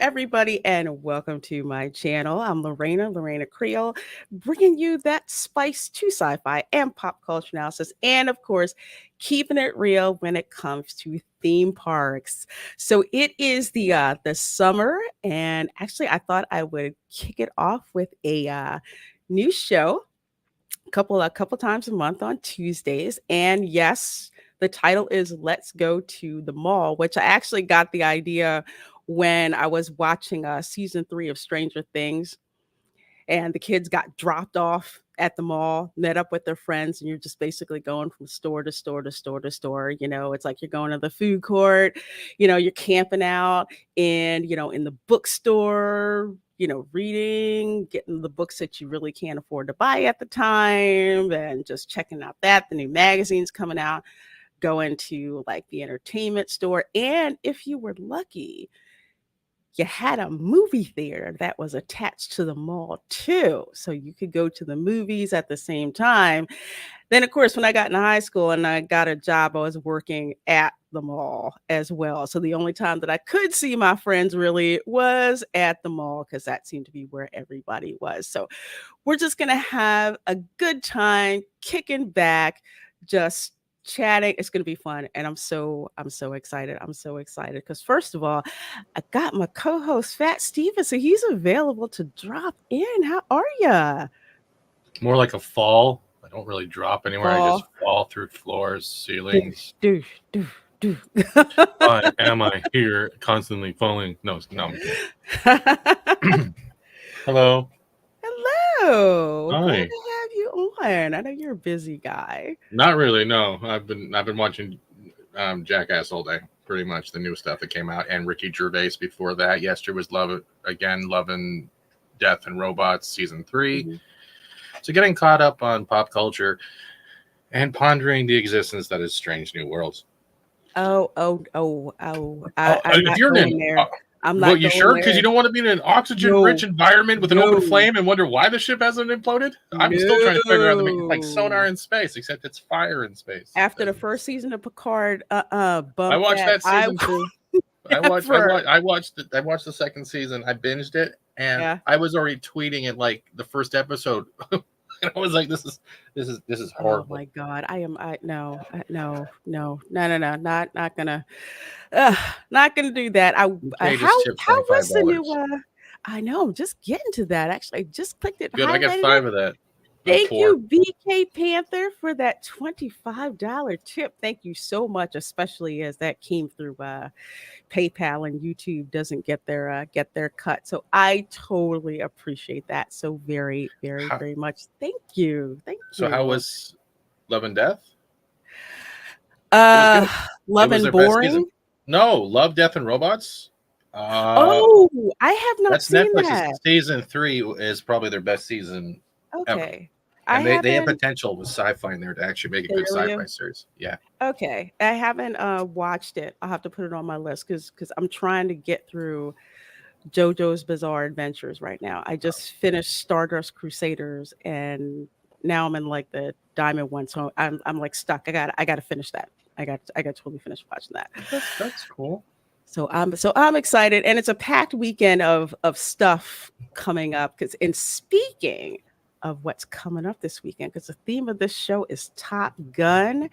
everybody, and welcome to my channel. I'm Reina Creole, bringing you that spice to sci-fi and pop culture analysis, and of course, keeping it real when it comes to theme parks. So it is the summer, and actually, I thought I would kick it off with a new show a couple times a month on Tuesdays. And yes, the title is Let's Go to the Mall, which I actually got the idea when I was watching season 3 of Stranger Things, and the kids got dropped off at the mall, met up with their friends, and you're just basically going from store to store to store to store. It's like you're going to the food court, you're camping out in the bookstore, reading, getting the books that you really can't afford to buy at the time, and just checking out the new magazines coming out, going to like the entertainment store. And if you were lucky, you had a movie theater that was attached to the mall too. So you could go to the movies at the same time. Then, of course, when I got in high school and I got a job, I was working at the mall as well. So the only time that I could see my friends really was at the mall, because that seemed to be where everybody was. So we're just going to have a good time kicking back, just chatting. It's going to be fun, and I'm so excited. I'm so excited because, first of all, I got my co-host Fat Steven, so he's available to drop in. How are ya? More like a fall. I don't really drop anywhere. Fall. I just fall through floors, ceilings. Do. Why am I here constantly falling? No, I'm kidding. Hello. Hello. Hi. Glad to have you on. I know you're a busy guy. Not really. No, I've been watching Jackass all day. Pretty much the new stuff that came out, and Ricky Gervais before that. Yesterday was Love and Death and Robots season 3. Mm-hmm. So getting caught up on pop culture and pondering the existence that is Strange New Worlds. If you're in there. I'm not. Well, you sure? Because you don't want to be in an oxygen-rich environment with an open flame and wonder why the ship hasn't imploded? I'm still trying to figure out to make it like sonar in space, except it's fire in space. After the first season of Picard, I watched that season too. I watched the second season. I binged it, and I was already tweeting it like the first episode. And I was like, "This is horrible." Oh my god! No, not gonna do that. How was the new? I know. Just getting to that. Actually, I just clicked it. Good. I got 5 of that. Thank you, BK Panther, for that $25 tip. Thank you so much, especially as that came through PayPal, and YouTube doesn't get their cut. So I totally appreciate that so very, very, very much. Thank you. So how was Love and Death? Love and Boring? No, Love, Death, and Robots. I have not seen Netflix's that. Season 3 is probably their best season. Okay. And they have potential with sci-fi in there to actually make a good sci-fi series. Yeah. Okay. I haven't watched it. I'll have to put it on my list because I'm trying to get through JoJo's Bizarre Adventures right now. I just finished Stardust Crusaders, and now I'm in like the Diamond one. So I'm like stuck. I got to finish that. I got to totally finish watching that. That's cool. So I'm excited, and it's a packed weekend of stuff coming up. And speaking of what's coming up this weekend, because the theme of this show is Top Gun.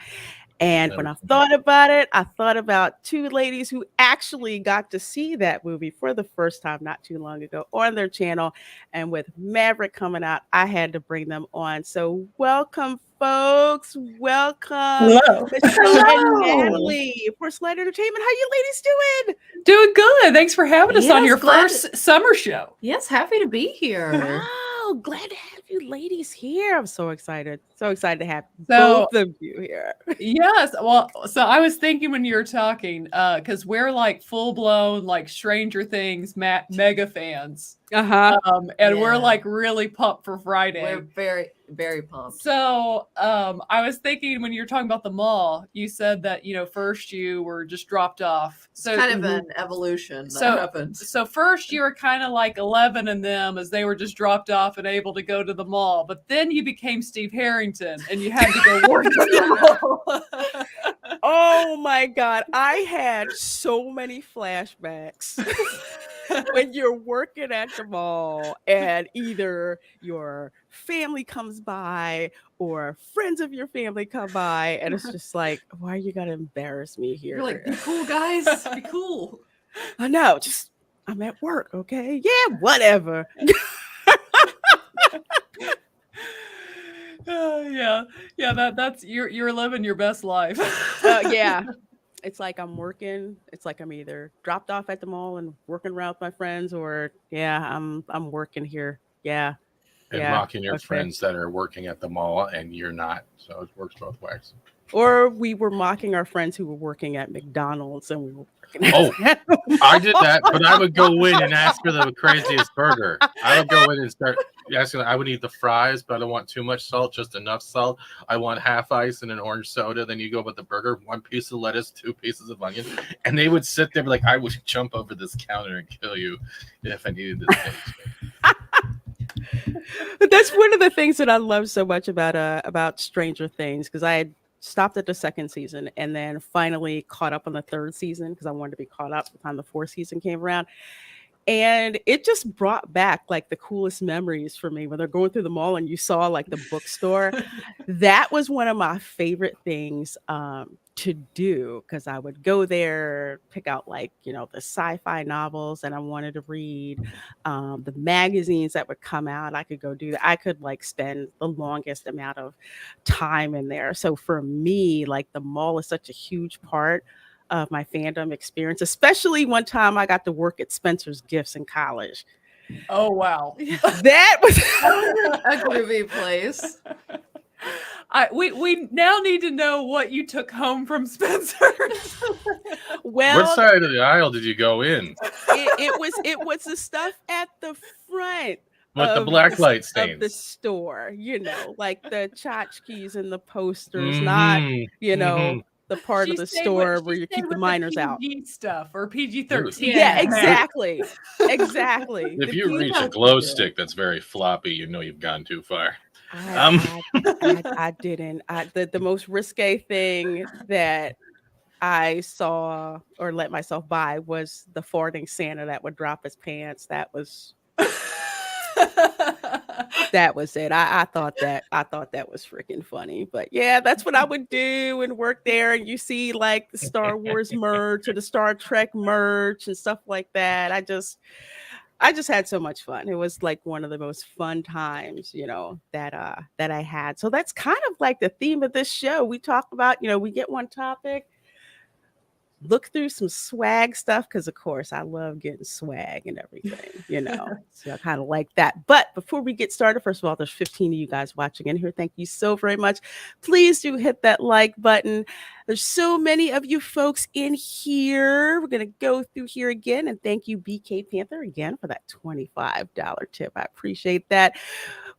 And when I thought about it, I thought about 2 ladies who actually got to see that movie for the first time not too long ago on their channel. And with Maverick coming out, I had to bring them on. So welcome, folks. Welcome. Hello. Michelle and Natalie for Slide Entertainment. How you ladies doing? Doing good. Thanks for having us on your first summer show. Yes, happy to be here. Wow, glad to have you ladies here. I'm so excited. So excited to have both of you here. Yes. Well, so I was thinking when you were talking, because we're like full-blown like Stranger Things mega fans. And we're like really pumped for Friday. We're very, very pumped. So I was thinking when you were talking about the mall, you said that, first you were just dropped off. So kind of an evolution that happened. So first you were kind of like 11 and them as they were just dropped off and able to go to the mall. But then you became Steve Harrington and you had to go work at the mall. Oh my God. I had so many flashbacks. when you're working at the mall and either your family comes by or friends of your family come by, and it's just like, why are you gonna embarrass me here? You're like, be cool, guys. Be cool. I know, just I'm at work, okay? Yeah, whatever. Yeah, that's you're living your best life. Yeah. It's like I'm working. It's like I'm either dropped off at the mall and working around with my friends, or yeah, I'm working here. Yeah, And yeah. mocking your friends that are working at the mall and you're not. So it works both ways. Or we were mocking our friends who were working at McDonald's, and we were working at I did that, but I would go in and ask for the craziest burger. I would go in and start asking. I would eat the fries, but I don't want too much salt, just enough salt. I want half ice and an orange soda. Then you go with the burger, 1 piece of lettuce, 2 pieces of onion, and they would sit there like, I would jump over this counter and kill you if I needed this thing. But that's one of the things that I love so much about Stranger Things, because I had stopped at the second season and then finally caught up on the third season because I wanted to be caught up by the time the fourth season came around. And it just brought back like the coolest memories for me when they're going through the mall and you saw like the bookstore. That was one of my favorite things to do, because I would go there, pick out like, the sci-fi novels that I wanted to read, the magazines that would come out. I could go do that. I could like spend the longest amount of time in there. So for me, like the mall is such a huge part of my fandom experience, especially one time I got to work at Spencer's Gifts in college. Oh, wow. That was a groovy place. We now need to know what you took home from Spencer's. Well, what side of the aisle did you go in? It was the stuff at the front with the black light of stains the store, like the tchotchkes and the posters, not the part of the store where you keep the minors out. PG stuff or PG-13. Yeah, exactly. Exactly. If you reach a glow stick that's very floppy, you've gone too far. I didn't. The most risque thing that I saw or let myself buy was the farting Santa that would drop his pants. That was that was it. I thought that was freaking funny. But yeah, that's what I would do and work there. And you see like the Star Wars merch or the Star Trek merch and stuff like that. I just had so much fun. It was like one of the most fun times, that I had. So that's kind of like the theme of this show. We talk about, we get one topic, look through some swag stuff, because of course I love getting swag and everything, so I kind of like that. But before we get started, first of all, there's 15 of you guys watching in here. Thank you so very much. Please do hit that like button. There's so many of you folks in here. We're going to go through here again, and thank you BK Panther again for that $25 tip. I appreciate that.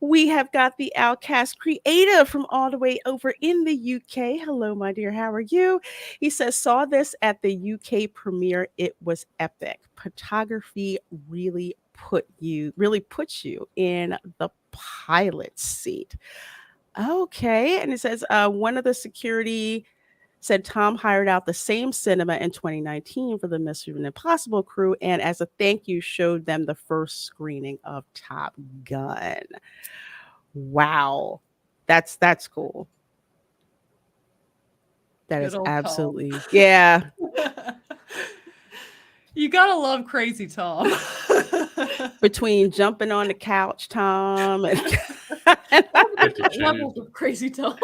We have got the Outcast Creative from all the way over in the UK. Hello, my dear. How are you? He says, saw this at the UK premiere. It was epic. Photography really puts you in the pilot seat. Okay. And it says one of the security said Tom hired out the same cinema in 2019 for the Mission Impossible crew, and as a thank you, showed them the first screening of Top Gun. Wow. That's cool. That is absolutely, Tom. Yeah. You gotta love Crazy Tom. Between jumping on the couch, Tom, and levels of Crazy Tom.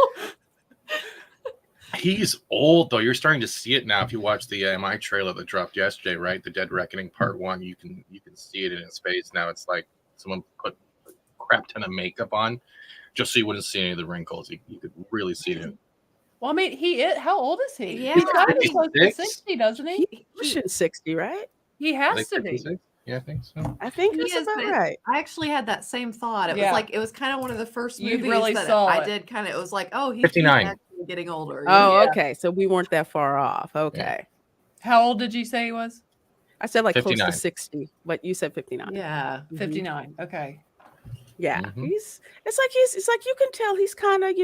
He's old though. You're starting to see it now. If you watch the MI trailer that dropped yesterday, right? The Dead Reckoning Part 1, you can see it in his face now. It's like someone put a crap ton of makeup on just so you wouldn't see any of the wrinkles. You could really see it. Well, I mean, how old is he? Yeah, he's got to be close to 60, doesn't he? He's pushing 60, right? He has to be. Yeah, I think so. I think that's about right. I actually had that same thought. It was kind of one of the first movies really that I did kind of. It was like, oh, he's 59. actually getting older. Oh, yeah. Okay. So we weren't that far off. Okay. Yeah. How old did you say he was? I said like 59. Close to 60, but you said 59. Yeah, 59. Okay. Yeah, it's like you can tell he's kind of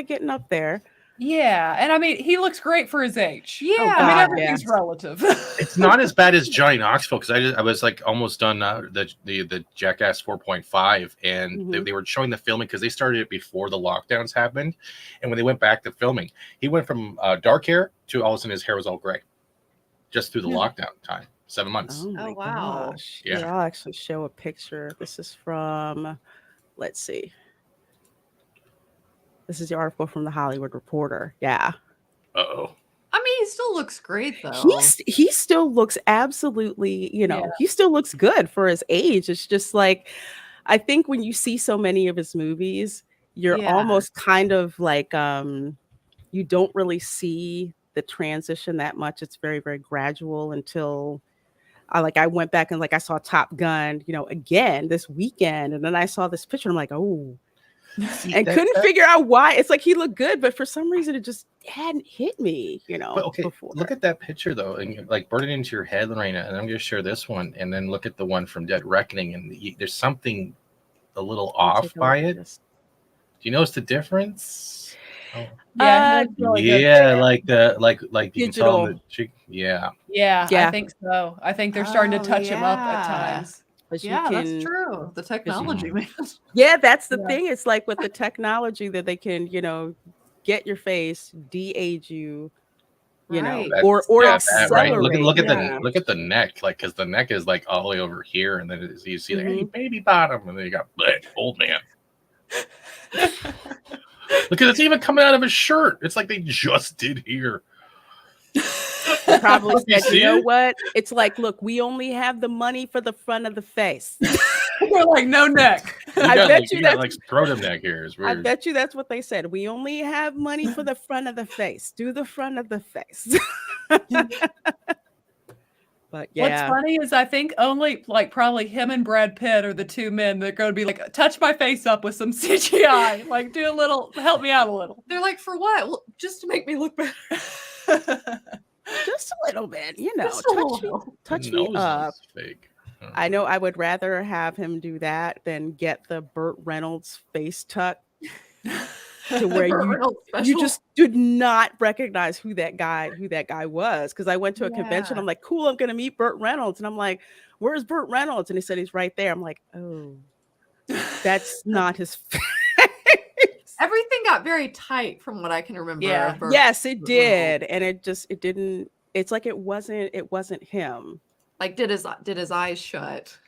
getting up there. Yeah, and I mean, he looks great for his age. Yeah, I mean, everything's relative. It's not as bad as Johnny Knoxville because I was like almost done the Jackass 4.5, and they were showing the filming because they started it before the lockdowns happened, and when they went back to filming, he went from dark hair to all of a sudden his hair was all gray, just through the lockdown time, 7 months. Oh, wow. gosh. Yeah. I'll actually show a picture. This is from, let's see. This is the article from the Hollywood Reporter. Yeah. Uh-oh. I mean, he still looks great though. He still looks absolutely, he still looks good for his age. It's just like, I think when you see so many of his movies, you're almost kind of like, you don't really see the transition that much. It's very, very gradual until I went back and I saw Top Gun, again this weekend. And then I saw this picture. And I'm like, oh, and couldn't figure out why. It's like he looked good, but for some reason it just hadn't hit me, But okay, before. Look at that picture though, and burn it into your head, Lorena. And I'm going to share this one, and then look at the one from Dead Reckoning, and there's something a little off by it. Do you notice the difference? Oh. Yeah, like you digital. can tell the chick. Yeah, I think so. I think they're starting to touch him up at times. But that's true. The technology, man. Yeah, that's the thing. It's like with the technology that they can, get your face, de-age you, or accelerate. Right. Look at the neck, because the neck is all the way over here, and then you see hey, baby bottom, and then you got old man. Look at it's even coming out of his shirt. It's like they just did here. They probably said, you know what? It's like, look, we only have the money for the front of the face. We're like, no neck. I bet you that's scrotum neck here. Is weird. I bet you that's what they said. We only have money for the front of the face. Do the front of the face. But yeah. What's funny is I think only probably him and Brad Pitt are the two men that are going to be touch my face up with some CGI. Do a little, help me out a little. They're like, for what? Well, just to make me look better. Just a little bit, touch me up. Fake. I know I would rather have him do that than get the Burt Reynolds face tuck to where you just did not recognize who that guy was. Because I went to a convention, I'm like, cool, I'm gonna meet Burt Reynolds, and I'm like, where's Burt Reynolds? And he said he's right there. I'm like, oh, that's not his face. Everything got very tight from what I can remember. Yeah. Yes, it did, and it didn't. It's like it wasn't him. Did his eyes shut?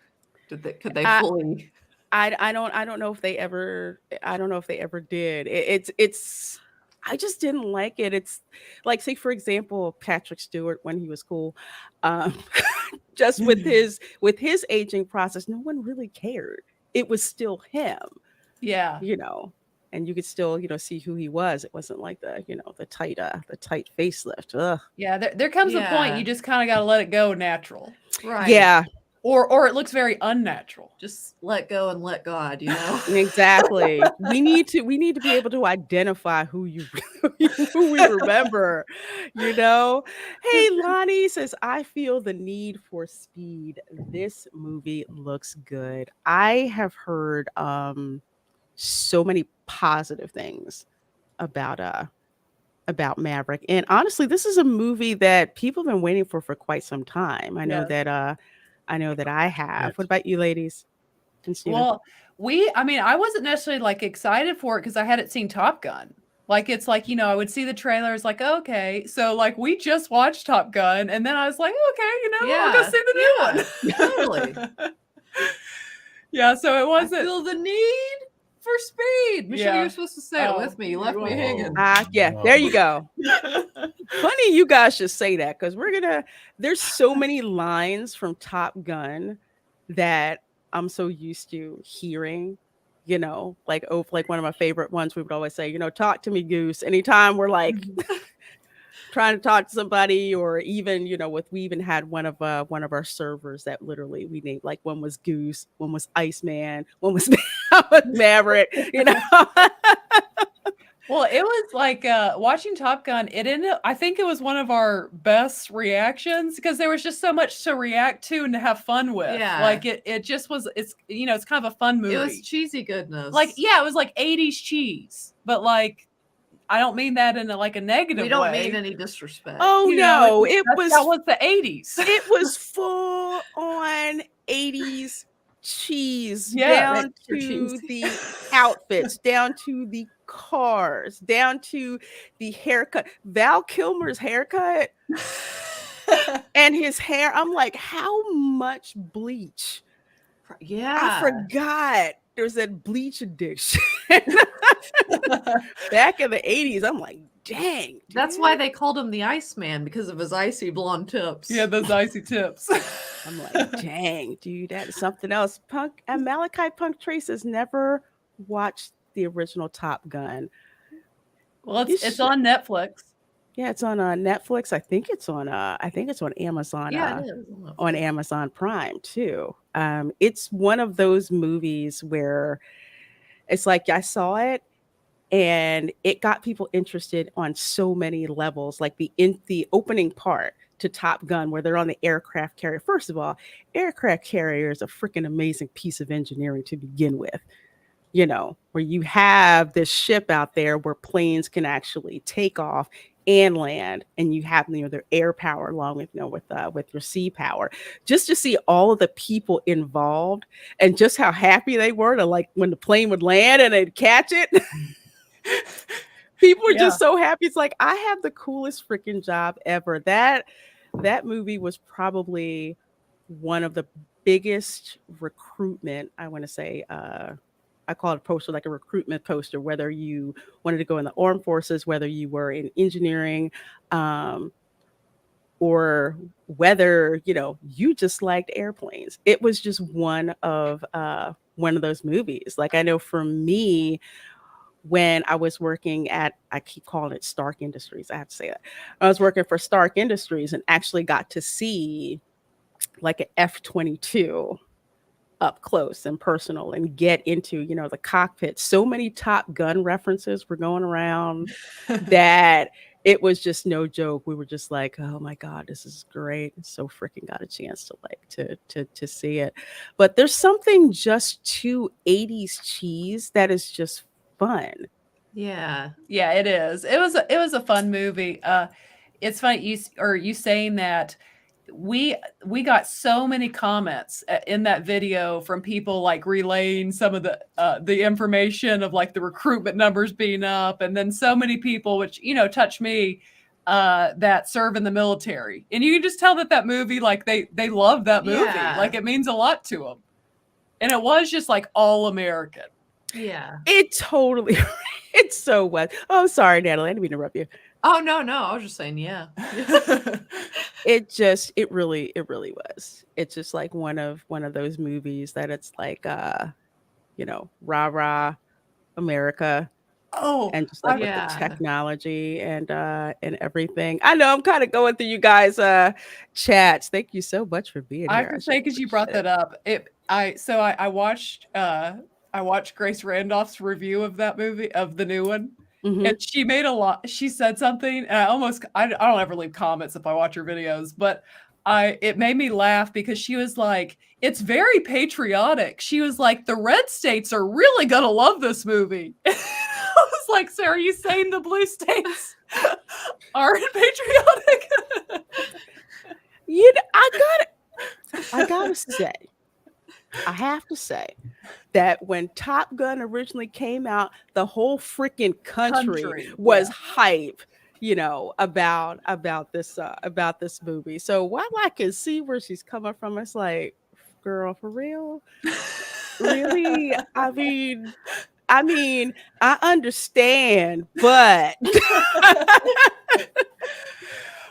Could they fully? I don't know if they ever. I don't know if they ever did. It's. I just didn't like it. It's like, say for example, Patrick Stewart when he was cool, just with his aging process, no one really cared. It was still him. Yeah. And you could still, see who he was. It wasn't like the tight facelift. Ugh. Yeah, there comes a point you just kind of got to let it go natural. Right. Yeah. Or it looks very unnatural. Just let go and let God, Exactly. we need to be able to identify who we remember, Hey, Lonnie says, I feel the need for speed. This movie looks good. I have heard so many positive things about Maverick, and honestly, this is a movie that people have been waiting for quite some time. I know that I have. What about you, ladies? Well, I wasn't necessarily excited for it because I hadn't seen Top Gun. It's I would see the trailers okay. So we just watched Top Gun, and then I was like, okay, I'll go see the new one. Totally. Yeah, so it wasn't. I feel the need for speed. Michelle, you were supposed to say it with me. You left me hanging. There you go. Funny you guys should say that, because there's so many lines from Top Gun that I'm so used to hearing, one of my favorite ones, we would always say, talk to me, Goose. Anytime we're trying to talk to somebody, or even, we even had one of our servers that literally we named, one was Goose, one was Iceman, one was Maverick, Well, it was watching Top Gun. I think it was one of our best reactions because there was just so much to react to and to have fun with. Yeah. It just was, it's kind of a fun movie. It was cheesy goodness. It was 80s cheese, but I don't mean that in a negative We don't way. mean any disrespect. Oh no, that was the 80s. It was full on 80s cheese, Yeah, down to the outfits, down to the cars, down to the haircut. Val Kilmer's haircut and his hair. I'm like, how much bleach? Yeah. I forgot there's that bleach addiction. Back in the 80s, I'm like, dang. Dude. That's why they called him the Iceman, because of his icy blonde tips. Yeah, those icy tips. I'm like, dang, dude, that is something else. Punk and Malachi Punk Trace has never watched the original Top Gun. Well, it's on Netflix. Yeah, it's on Netflix. I think it's on Amazon. Yeah, it is. On Amazon Prime too. It's one of those movies where it's like I saw it and it got people interested on so many levels. Like the opening part to Top Gun, where they're on the aircraft carrier. First of all, aircraft carrier is a freaking amazing piece of engineering to begin with. You know, where you have this ship out there where planes can actually take off and land, and you have their air power along with with your sea power. Just to see all of the people involved and just how happy they were to like when the plane would land and they'd catch it. People were just so happy. It's like I have the coolest freaking job ever. That movie was probably one of the biggest recruitment, I want to say, I call it a poster, like a recruitment poster, whether you wanted to go in the armed forces, whether you were in engineering, or whether, you just liked airplanes. It was just one of those movies. Like I know for me, when I was working at, I keep calling it Stark Industries. I have to say that. I was working for Stark Industries and actually got to see like an F-22 up close and personal and get into, the cockpit. So many Top Gun references were going around that it was just no joke. We were just like, oh my God, this is great. So freaking got a chance to see it. But there's something just to 80s cheese that is just fun. Yeah, it is. It was a fun movie. It's funny you saying that. We got so many comments in that video from people like relaying some of the information of like the recruitment numbers being up, and then so many people, which touch me, that serve in the military, and you can just tell that movie, like they love that movie, like it means a lot to them, and it was just like all American. Yeah, it totally. It's so what. Oh, sorry, Natalie, I didn't mean to interrupt you. Oh no, I was just saying, yeah. It really was. It's just like one of those movies that it's like rah rah America. Oh, and just like with the technology and everything. I know I'm kind of going through you guys chats. Thank you so much for being here. I have to say, because you brought that up, I watched Grace Randolph's review of that movie, of the new one. Mm-hmm. And she said something, and I don't ever leave comments if I watch her videos, but it made me laugh because she was like, it's very patriotic. She was like, the red states are really gonna love this movie. I was like, so are you saying the blue states aren't patriotic? I gotta say, I have to say that when Top Gun originally came out, the whole freaking country was hype, about this movie. So while I can see where she's coming from, it's like, girl, for real? Really? I mean, I understand, but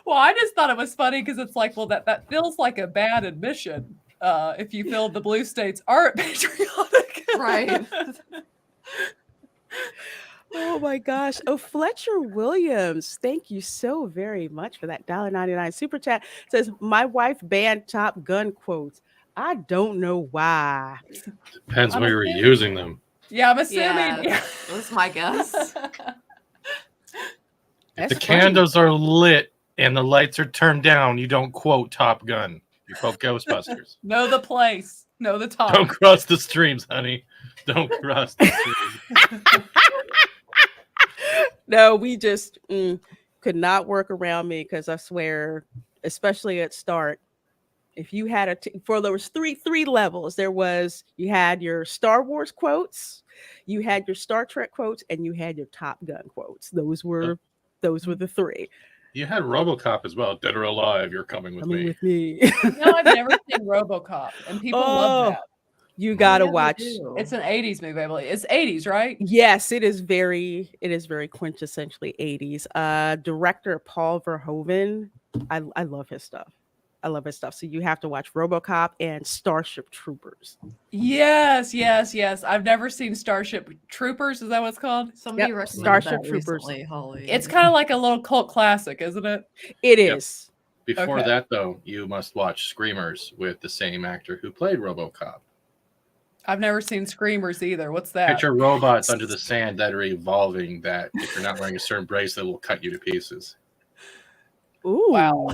well, I just thought it was funny because it's like, well, that feels like a bad admission. If you feel the blue states aren't patriotic. Right. Oh my gosh. Oh, Fletcher Williams, thank you so very much for that $1.99 super chat. Says, my wife banned Top Gun quotes. I don't know why. Depends where you're using them. Yeah, I'm assuming. Yeah, that's my guess. If the candles are lit and the lights are turned down, you don't quote Top Gun. You quote Ghostbusters. Know the place. Know the time. Don't cross the streams, honey. Don't cross the streams. No, we just could not work around me because I swear, especially at start, if you had there was three levels. There was you had your Star Wars quotes, you had your Star Trek quotes, and you had your Top Gun quotes. Those were the three. You had RoboCop as well. Dead or alive, you're coming with Coming me. with me. No, I've never seen RoboCop, and people love that. You gotta Yeah, they watch. do. It's an '80s movie, I believe. It's '80s, right? Yes, it is very quintessentially 80s. Director Paul Verhoeven. I love his stuff. I love his stuff. So you have to watch RoboCop and Starship Troopers. Yes, yes, yes. I've never seen Starship Troopers. Is that what it's called? Somebody Yep, recommended Starship that Troopers. recently, Holly. It's kind of like a little cult classic, isn't it? It Yep. is. Before Okay. that, though, you must watch Screamers with the same actor who played RoboCop. I've never seen Screamers either. What's that? Picture robots under the sand that are evolving that, if you're not wearing a certain bracelet, will cut you to pieces. Ooh. Wow.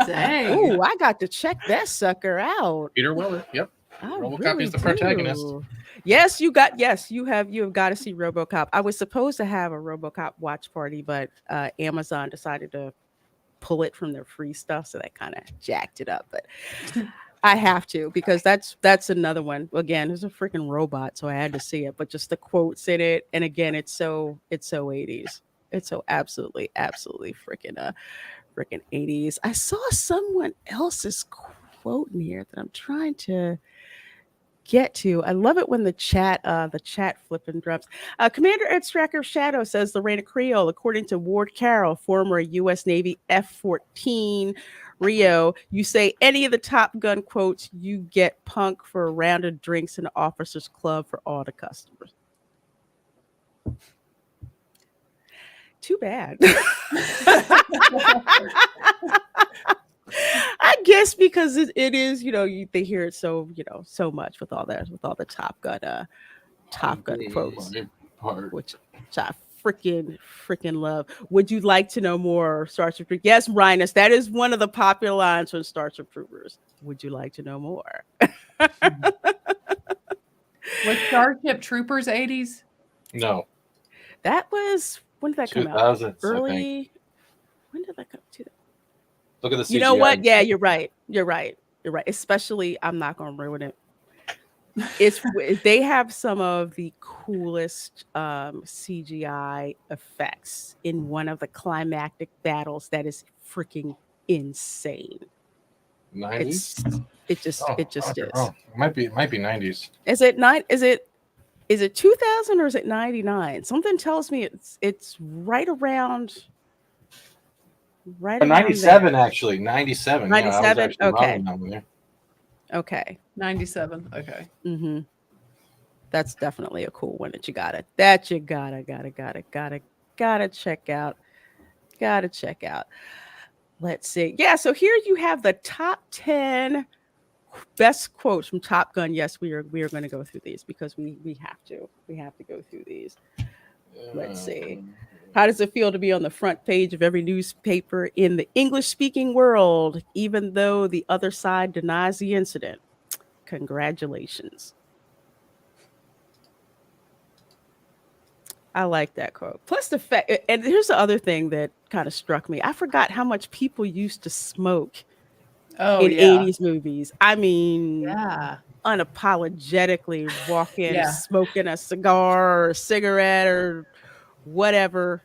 Dang. Ooh, I got to check that sucker out. Peter Weller, yep. I RoboCop really is the protagonist. do. Yes, you have got to see RoboCop. I was supposed to have a RoboCop watch party, but Amazon decided to pull it from their free stuff, so that kind of jacked it up. But I have to, because that's another one. Again, it's a freaking robot, so I had to see it. But just the quotes in it, and again, it's so 80s. It's so absolutely freaking 80s. I saw someone else's quote in here that I'm trying to get to. I love it when the chat flipping drums. Commander Ed Stracker Shadow says the Reina Creole, according to Ward Carroll, former U.S. Navy F-14 Rio, you say any of the Top Gun quotes, you get punk for a round of drinks in the officers club for all the customers. Too bad. I guess because it is, they hear it so much with all the Top Gun quotes, which I freaking love. Would you like to know more, Starship Troopers? Yes, Rhinus, that is one of the popular lines from Starship Troopers. Would you like to know more? Was Starship Troopers '80s? No. That was, when did that come out? 2000s, Early. When did that come to? Look at the CGI. You know what? Yeah, you're right. Especially, I'm not going to ruin it. They have some of the coolest CGI effects in one of the climactic battles that is freaking insane. 90s? It just is. Oh, it might be 90s. Is it 2000 or is it 99? Something tells me it's right around 97 there. actually. 97. 97. Yeah, Okay. Okay. 97. Okay. Mm-hmm. That's definitely a cool one that you gotta check out. Gotta check out. Let's see. Yeah, so here you have the top 10 best quotes from Top Gun. Yes, we are going to go through these because we have to. We have to go through these. Let's see. How does it feel to be on the front page of every newspaper in the English-speaking world, even though the other side denies the incident? Congratulations. I like that quote. Plus the fact, and here's the other thing that kind of struck me. I forgot how much people used to smoke in 80s movies. I mean, Yeah. unapologetically walking, Yeah. smoking a cigar or a cigarette or whatever.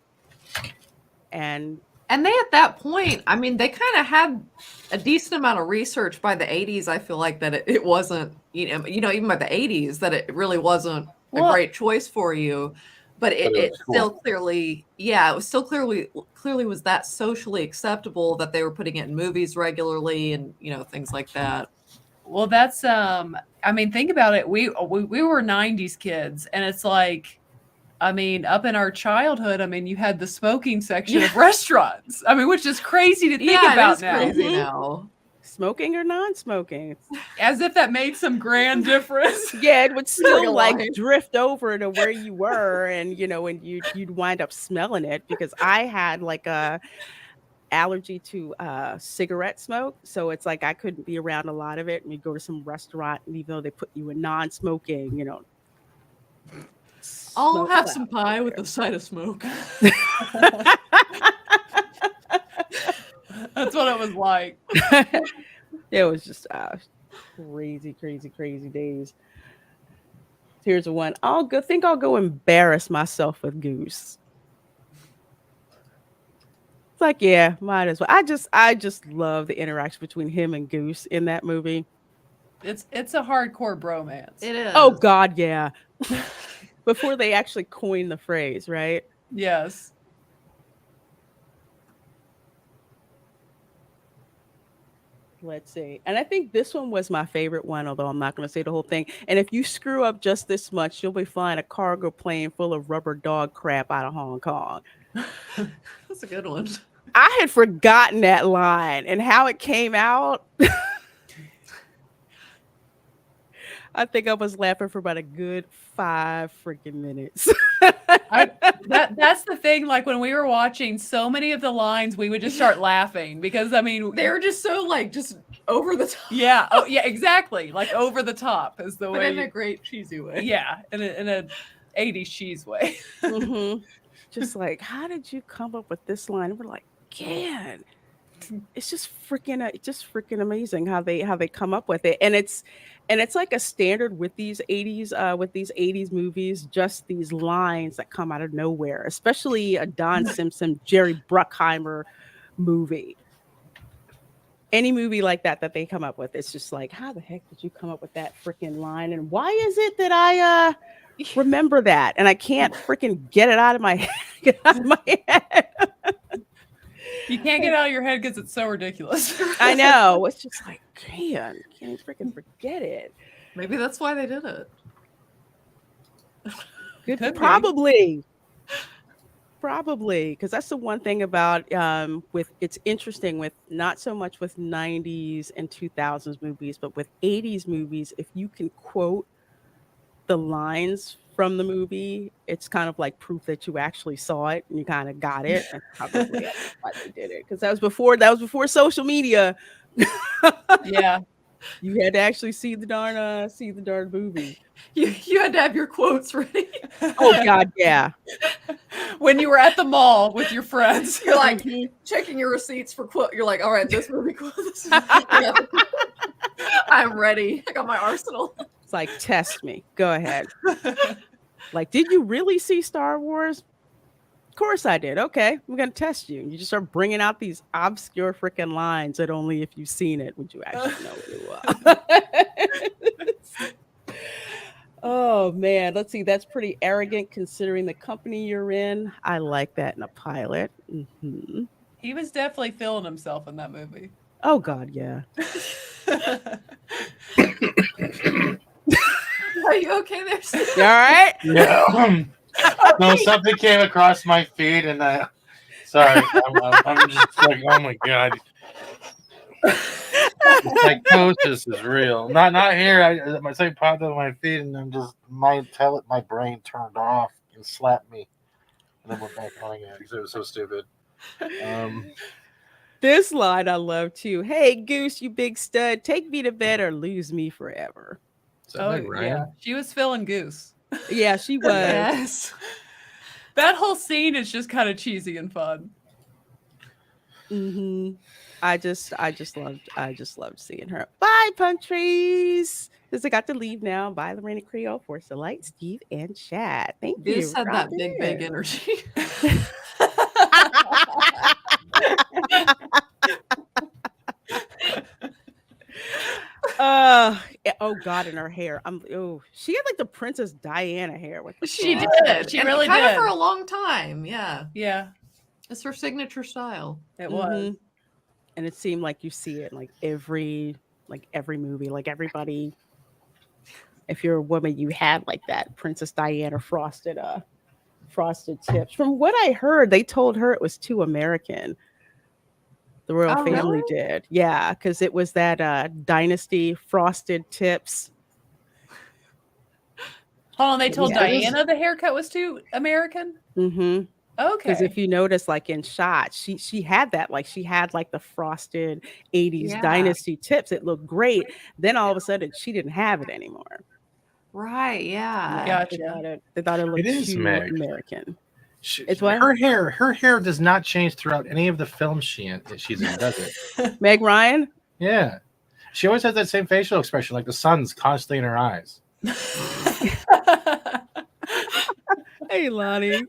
And they at that point, I mean, they kind of had a decent amount of research by the 80s. I feel like that it wasn't, even by the 80s, that it really wasn't a great choice for you. But it still clearly, it was still clearly was that socially acceptable that they were putting it in movies regularly and, things like that. Well, that's I mean, think about it. We were 90s kids, and it's like, I mean, up in our childhood, I mean, you had the smoking section of restaurants. I mean, which is crazy to think about now. Crazy now. Smoking or non-smoking, as if that made some grand difference. Yeah, it would still drift over to where you were, and and you'd wind up smelling it, because I had like a allergy to cigarette smoke, so it's like I couldn't be around a lot of it. And you go to some restaurant, and even though they put you in non-smoking, I'll smoke have cloud some over pie with there. a side of smoke. That's what it was like. It was just crazy, crazy, crazy days. Here's one. I'll go embarrass myself with Goose. It's like, yeah, might as well. I just love the interaction between him and Goose in that movie. It's a hardcore bromance. It is. Oh God, yeah. Before they actually coined the phrase, right? Yes. Let's see. And I think this one was my favorite one, although I'm not going to say the whole thing. And if you screw up just this much, you'll be flying a cargo plane full of rubber dog crap out of Hong Kong. That's a good one. I had forgotten that line and how it came out. I think I was laughing for about a good 5 freaking minutes. That's the thing. Like when we were watching, so many of the lines we would just start laughing because I mean They were just so like just over the top. yeah, oh yeah, exactly. Like over the top is the But way. in a great cheesy way. Yeah, in a 80s cheese way. Mhm. Just like, how did you come up with this line? And we're like, man, it's just freaking amazing how they come up with it. And it's like a standard with these 80s movies, just these lines that come out of nowhere, especially a Don Simpson, Jerry Bruckheimer movie. Any movie like that they come up with, it's just like, how the heck did you come up with that freaking line? And why is it that I remember that and I can't freaking get it out of my head? You can't get it out of your head because it's so ridiculous. I know. It's just like, man, can't freaking forget it. Maybe that's why they did it. Good, Could be. probably, because that's the one thing about with it's interesting with not so much with 90s and 2000s movies, but with 80s movies, if you can quote the lines from the movie, it's kind of like proof that you actually saw it and you kind of got it. And probably that's why they did it, because that was before social media. Yeah. You had to actually see the darn movie. You had to have your quotes ready. Oh God, yeah. When you were at the mall with your friends. You're like checking your receipts for quote. You're like, all right, this movie quote. I'm ready. I got my arsenal. It's like, test me. Go ahead. Like, did you really see Star Wars? Of course I did. Okay, I'm gonna test you. You just start bringing out these obscure freaking lines that only if you've seen it would you actually know what it was. Oh man, let's see. That's pretty arrogant considering the company you're in. I like that in a pilot. Mm-hmm. He was definitely feeling himself in that movie. Oh God, yeah. Are you okay there, Steve? You all right? Yeah. No, something came across my feed, and sorry, I'm just like, oh my God. Psychosis is real. Not here. My thing popped up on my feed, and I'm just my brain turned off and slapped me, and then went back on again because it was so stupid. This line I love too. Hey Goose, you big stud, take me to bed or lose me forever. Is that like Ryan? yeah. She was feeling Goose. Yeah, she was. Yes. That whole scene is just kind of cheesy and fun. Mm-hmm. I just loved seeing her. Bye, Puntries. Because I got to leave now. Bye, Reina Creole, Force the Light, Steve, and Chad. Thank you. Goose had that big energy. Oh God, in her hair. She had like the Princess Diana hair. What the She fuck? did. She And really kind did. of for a long time. Yeah. Yeah, It's her signature style. it was. Mhm. And it seemed like you see it in like every movie, like everybody. If you're a woman, you had like that Princess Diana frosted tips. From what I heard, they told her it was too American. The royal Oh, family really? did. Yeah, because it was that dynasty frosted tips. Hold on, they told Yeah. Diana the haircut was too American? Mm-hmm. Okay. Because if you notice, like in shots, she had that, like she had like the frosted 80s Yeah. dynasty tips. It looked great. Then all of a sudden she didn't have it anymore. Right, yeah. Gotcha. They thought it looked is too Meg. American. She, It's what? her hair does not change throughout any of the films she's in, does it? Meg Ryan? Yeah. She always has that same facial expression, like the sun's constantly in her eyes. Hey, Lonnie.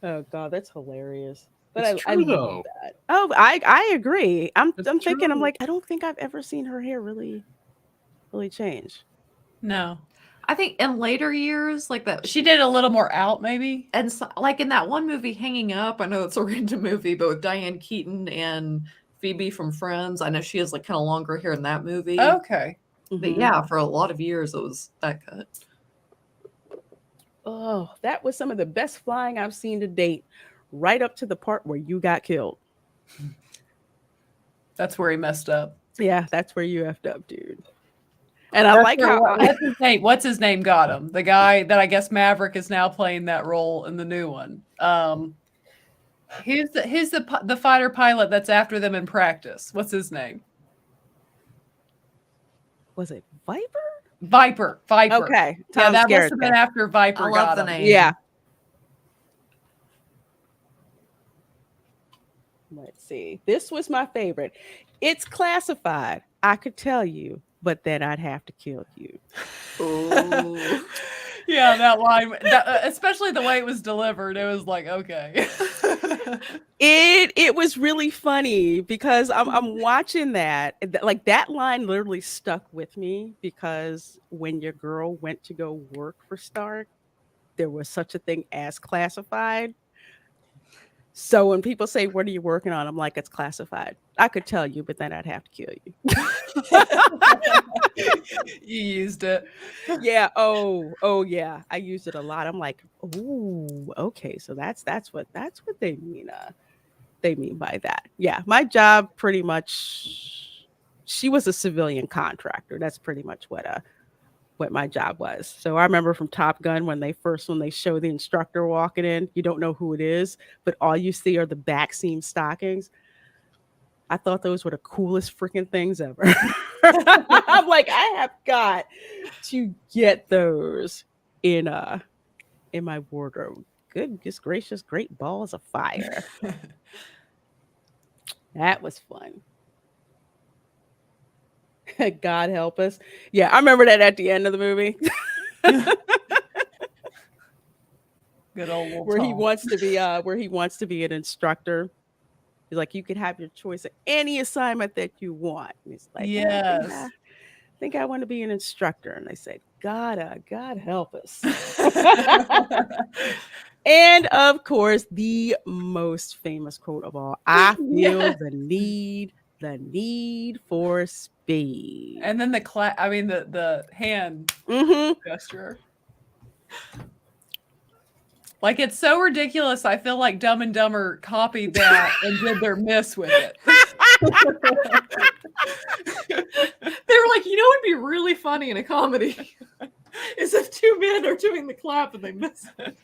Oh God, that's hilarious. But It's I true, love though. that. Oh, I agree. I'm It's thinking, I'm true. like, I don't think I've ever seen her hair really change. No. I think in later years, like that, She did a little more out, maybe. and so, like in that one movie, Hanging Up. I know it's a random movie, but with Diane Keaton and Phoebe from Friends, I know she has like kind of longer hair in that movie. Okay. But Mhm. yeah, for a lot of years, it was that cut. Oh, that was some of the best flying I've seen to date. Right up to the part where you got killed. That's where he messed up. Yeah, that's where you effed up, dude. And I That's like where- how what's his name? What's his name got him? The guy that I guess Maverick is now playing that role in the new one. Who's the fighter pilot that's after them in practice? What's his name? was it Viper? Viper. Okay, Yeah, Tom that must Skerritt have been then. after Viper I love got the him. name. Yeah. Let's see. This was my favorite. It's classified. I could tell you, but then I'd have to kill you. Ooh. Yeah, that line, especially the way it was delivered, it was like, okay. It was really funny because I'm watching that. Like that line literally stuck with me because when your girl went to go work for Stark, there was such a thing as classified. So when people say, "What are you working on?" I'm like, "It's classified." I could tell you, but then I'd have to kill you. You used it. Yeah. Oh yeah. I used it a lot. I'm like, "Ooh, okay." So that's what they mean. They mean by that. Yeah. My job pretty much. She was a civilian contractor. That's pretty much what my job was. So I remember from Top Gun when they show the instructor walking in, you don't know who it is, but all you see are the back seam stockings. I thought those were the coolest freaking things ever. I'm like, I have got to get those in my wardrobe. Goodness gracious, great balls of fire. That was fun. God help us. Yeah, I remember that at the end of the movie. Good old where he Tom. wants to be an instructor. He's like, you could have your choice of any assignment that you want. And he's like, Yes. I think I want to be an instructor. And I said, God help us. And of course, the most famous quote of all, I feel the need for speed. And then the hand gesture. Like, it's so ridiculous. I feel like Dumb and Dumber copied that and did their miss with it. They were like, it'd be really funny in a comedy is if two men are doing the clap and they miss it.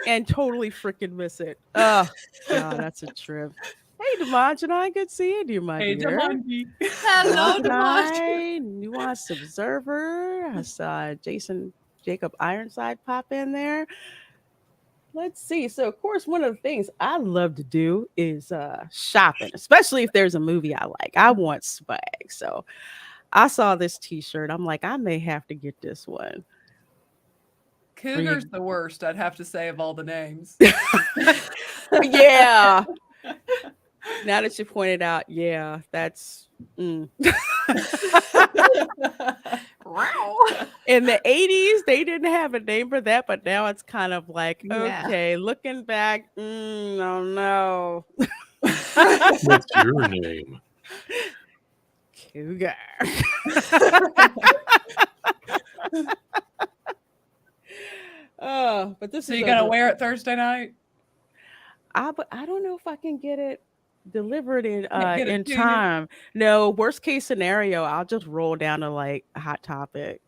And totally freaking miss it. Oh, God, that's a trip. Hey, Demonjanai, good seeing you, my Hey, dear. Demonji. Hello, Demonjanai, nuanced observer. I saw Jacob Ironside pop in there. Let's see. So, of course, one of the things I love to do is shopping, especially if there's a movie I like. I want swag. So, I saw this T-shirt. I'm like, I may have to get this one. Cougar's the worst, I'd have to say, of all the names. Yeah. Now that you pointed out, yeah, that's. Wow. In the 80s, they didn't have a name for that, but now it's kind of like, Yeah. okay, looking back, oh no. What's your name? Cougar. Oh, but this So is you gonna over- wear it Thursday night? but I don't know if I can get it delivered in Can't get it in to you? time. No, worst case scenario, I'll just roll down to like Hot Topic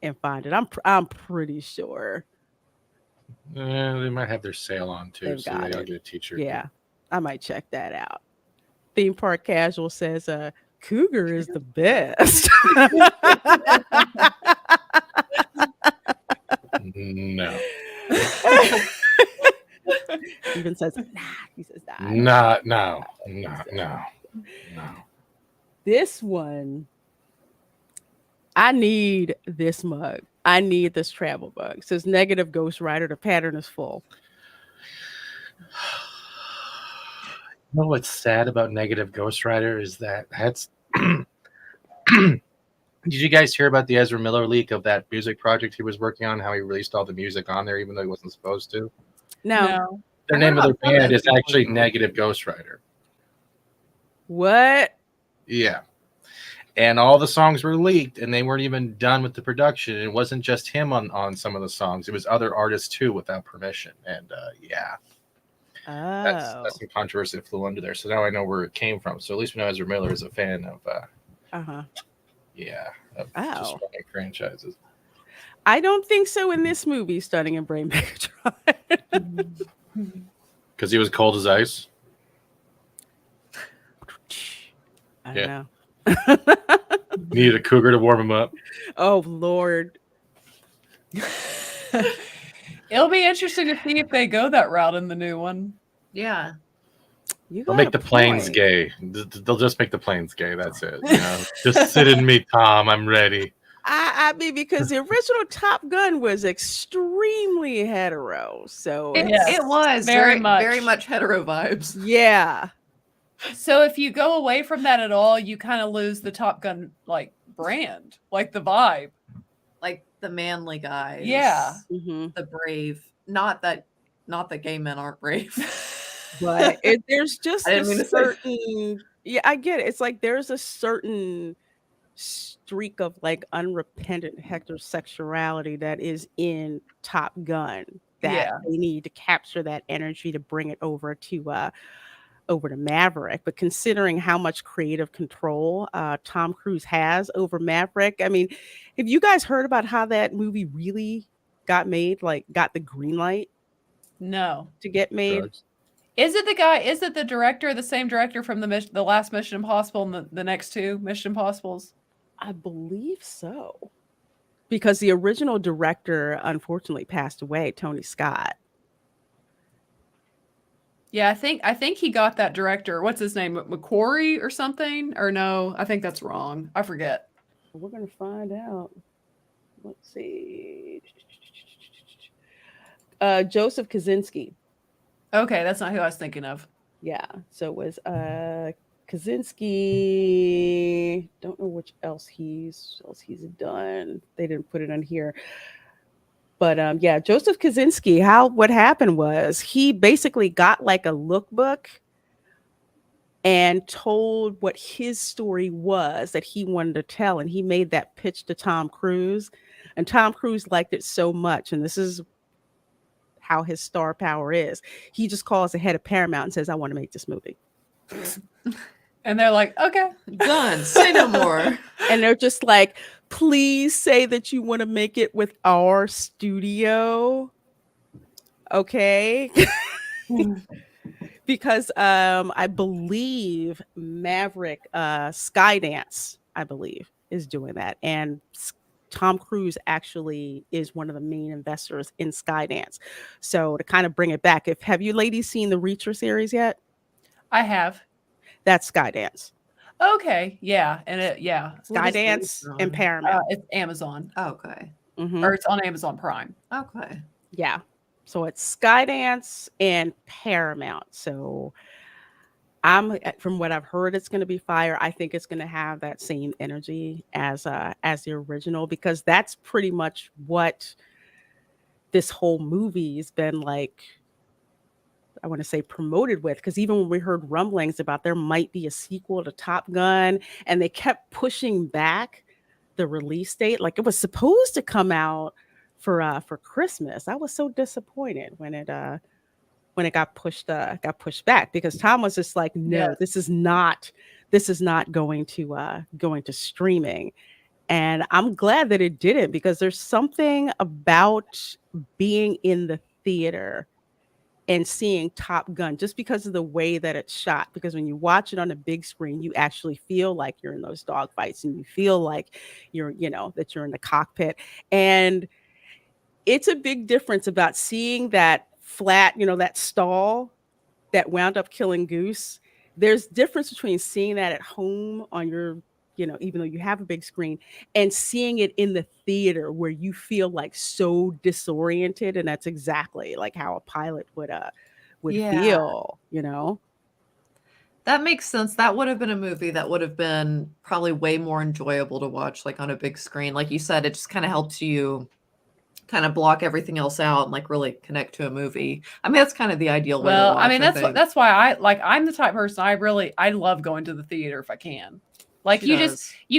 and find it. I'm pretty sure They might have their sale on too, They've so got they'll it. get a t-shirt. Yeah, I might check that out. Theme Park Casual says, Cougar is the best. No. Even says, nah. He says, nah. No. This one, I need this mug. I need this travel mug. It says negative Ghost Rider. The pattern is full. You know what's sad about Negative Ghost Rider is that's. Did you guys hear about the Ezra Miller leak of that music project he was working on? How he released all the music on there, even though he wasn't supposed to. No. The name of their band is actually Negative Ghost Rider. What? Yeah. And all the songs were leaked, and they weren't even done with the production. It wasn't just him on some of the songs; it was other artists too, without permission. And that's some controversy that flew under there. So now I know where it came from. So at least we know Ezra Miller is a fan of, just running franchises. I don't think so in this movie, Stunning in Brain Megatron. Because he was cold as ice. I don't know. Needed a cougar to warm him up. Oh Lord. It'll be interesting to see if they go that route in the new one. Yeah. They'll make the planes gay. They'll just make the planes gay. That's it. You know? Just sit in me, Tom. I'm ready. I mean, because the original Top Gun was extremely hetero. So it was very much hetero vibes. Yeah. So if you go away from that at all, you kind of lose the Top Gun like brand, like the vibe, like the manly guys. Yeah, the brave. Not that gay men aren't brave, but there's just a certain. Yeah, I get it. It's like there's a certain streak of like unrepentant heterosexuality that is in Top Gun that they need to capture that energy to bring it over to Maverick. But considering how much creative control Tom Cruise has over Maverick, I mean, have you guys heard about how that movie really got made? Like, got the green light? No, to get made. Drugs. Is it the guy? Is it the director? The same director from the last Mission Impossible and the next two Mission Impossibles? I believe so, because the original director unfortunately passed away, Tony Scott. Yeah, I think he got that director. What's his name? McQuarrie or something? Or no, I think that's wrong. I forget. We're gonna find out. Let's see. Joseph Kosinski. Okay, that's not who I was thinking of. Yeah, so it was Kosinski. Don't know which else he's done. They didn't put it on here. But yeah, Joseph Kosinski, what happened was he basically got like a lookbook and told what his story was that he wanted to tell. And he made that pitch to Tom Cruise. And Tom Cruise liked it so much. And this is how his star power is. He just calls the head of Paramount and says, I want to make this movie. And they're like, okay, done. Say no more. And they're just like, please say that you want to make it with our studio. Okay. Because I believe Maverick, Skydance, I believe, is doing that. And Tom Cruise actually is one of the main investors in Skydance. So to kind of bring it back, have you ladies seen the Reacher series yet? I have. That's Skydance. Okay, yeah, and Skydance and Paramount. It's Amazon. Okay, or it's on Amazon Prime. Okay, yeah. So it's Skydance and Paramount. So from what I've heard, it's going to be fire. I think it's going to have that same energy as the original, because that's pretty much what this whole movie's been like. I want to say promoted with, because even when we heard rumblings about there might be a sequel to Top Gun, and they kept pushing back the release date, like it was supposed to come out for Christmas. I was so disappointed when it got pushed back, because Tom was just like, no, this is not going to streaming. And I'm glad that it didn't, because there's something about being in the theater and seeing Top Gun just because of the way that it's shot. Because when you watch it on a big screen, you actually feel like you're in those dogfights and you feel like that you're in the cockpit. And it's a big difference about seeing that flat, that stall that wound up killing Goose. There's difference between seeing that at home on your, even though you have a big screen, and seeing it in the theater where you feel like so disoriented, and that's exactly like how a pilot would Yeah. feel. That makes sense. That would have been a movie that would have been probably way more enjoyable to watch, like on a big screen. Like you said, it just kind of helps you kind of block everything else out and like really connect to a movie. I mean, that's kind of the ideal way to Well, watch. I mean, think. that's why I'm the type of person I love going to the theater if I can. Like you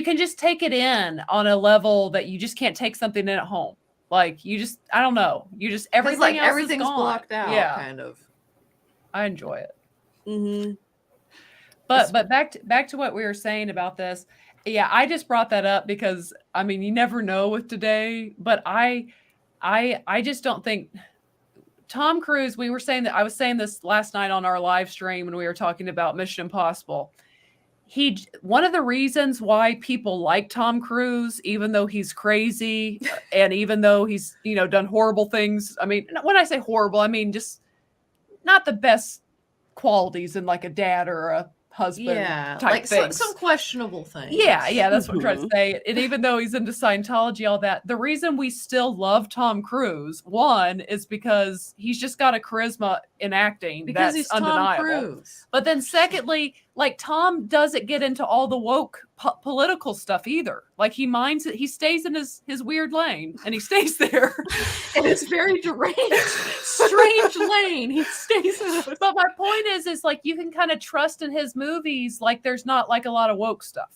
can just take it in on a level that you just can't take something in at home. Like I don't know. Everything like else everything's is gone. blocked out. Yeah, kind of. I enjoy it. Mm-hmm. But back to what we were saying about this. Yeah, I just brought that up because I mean you never know with today, but I just don't think Tom Cruise. I was saying this last night on our live stream when we were talking about Mission Impossible. One of the reasons why people like Tom Cruise, even though he's crazy and even though he's done horrible things. I mean, when I say horrible, I mean just not the best qualities in like a dad or a husband type like things. some questionable things. Yeah, that's what I'm trying to say. And even though he's into Scientology, all that, the reason we still love Tom Cruise, one, is because he's just got a charisma in acting because that's he's undeniable. Tom Cruise. But then secondly, like Tom doesn't get into all the woke political stuff either. Like he minds it. He stays in his weird lane and he stays there. And it's very deranged, strange lane. He stays in it. But my point is like you can kind of trust in his movies. Like there's not like a lot of woke stuff.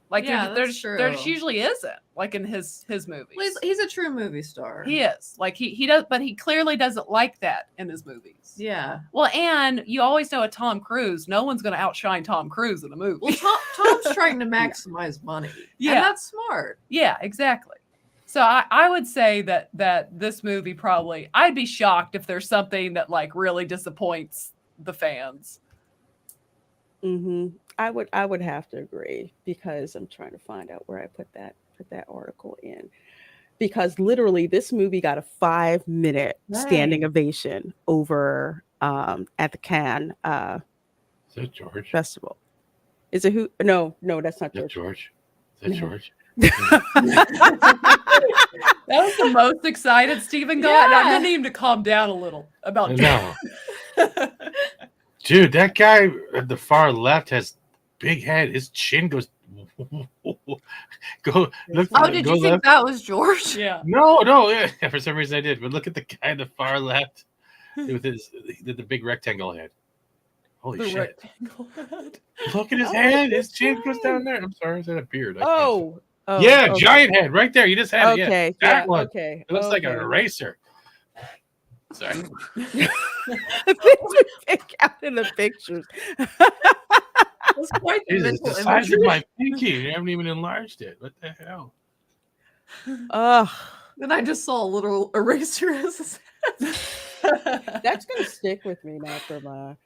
Like there usually isn't like in his movies. Well, he's a true movie star. He is like he does, but he clearly doesn't like that in his movies. Yeah. Well, and you always know at Tom Cruise, no one's going to outshine Tom Cruise in a movie. Well, Tom's trying to maximize money. Yeah, and that's smart. Yeah, exactly. So I would say that this movie probably I'd be shocked if there's something that like really disappoints the fans. Mm-hmm. I would have to agree because I'm trying to find out where I put that article in. Because literally this movie got a 5-minute standing ovation over at the Cannes Is that George? Festival. Is it who? No, that's not Is that George. George? Is that George? That was the most excited Steven got. Yeah. And I need him to calm down a little about No. Dude, that guy at the far left has big head. His chin goes. Go look. Oh, did go you think left. that was George? Yeah. No. Yeah, for some reason I did. But look at the guy at the far left with the big rectangle head. Holy shit! Rectangle head. Look at his head. His chin goes down there. I'm sorry, is that a beard? I can't Oh, yeah, okay. giant head right there. You just had it. Okay, Yeah, that yeah, one. okay. It looks like an okay. eraser. Sorry. The things we pick out in the pictures. It's quite the Jesus, the mental size of imagery. my pinky. You haven't even enlarged it. What the hell? Ugh, Then I just saw a little eraser as that's gonna stick with me now from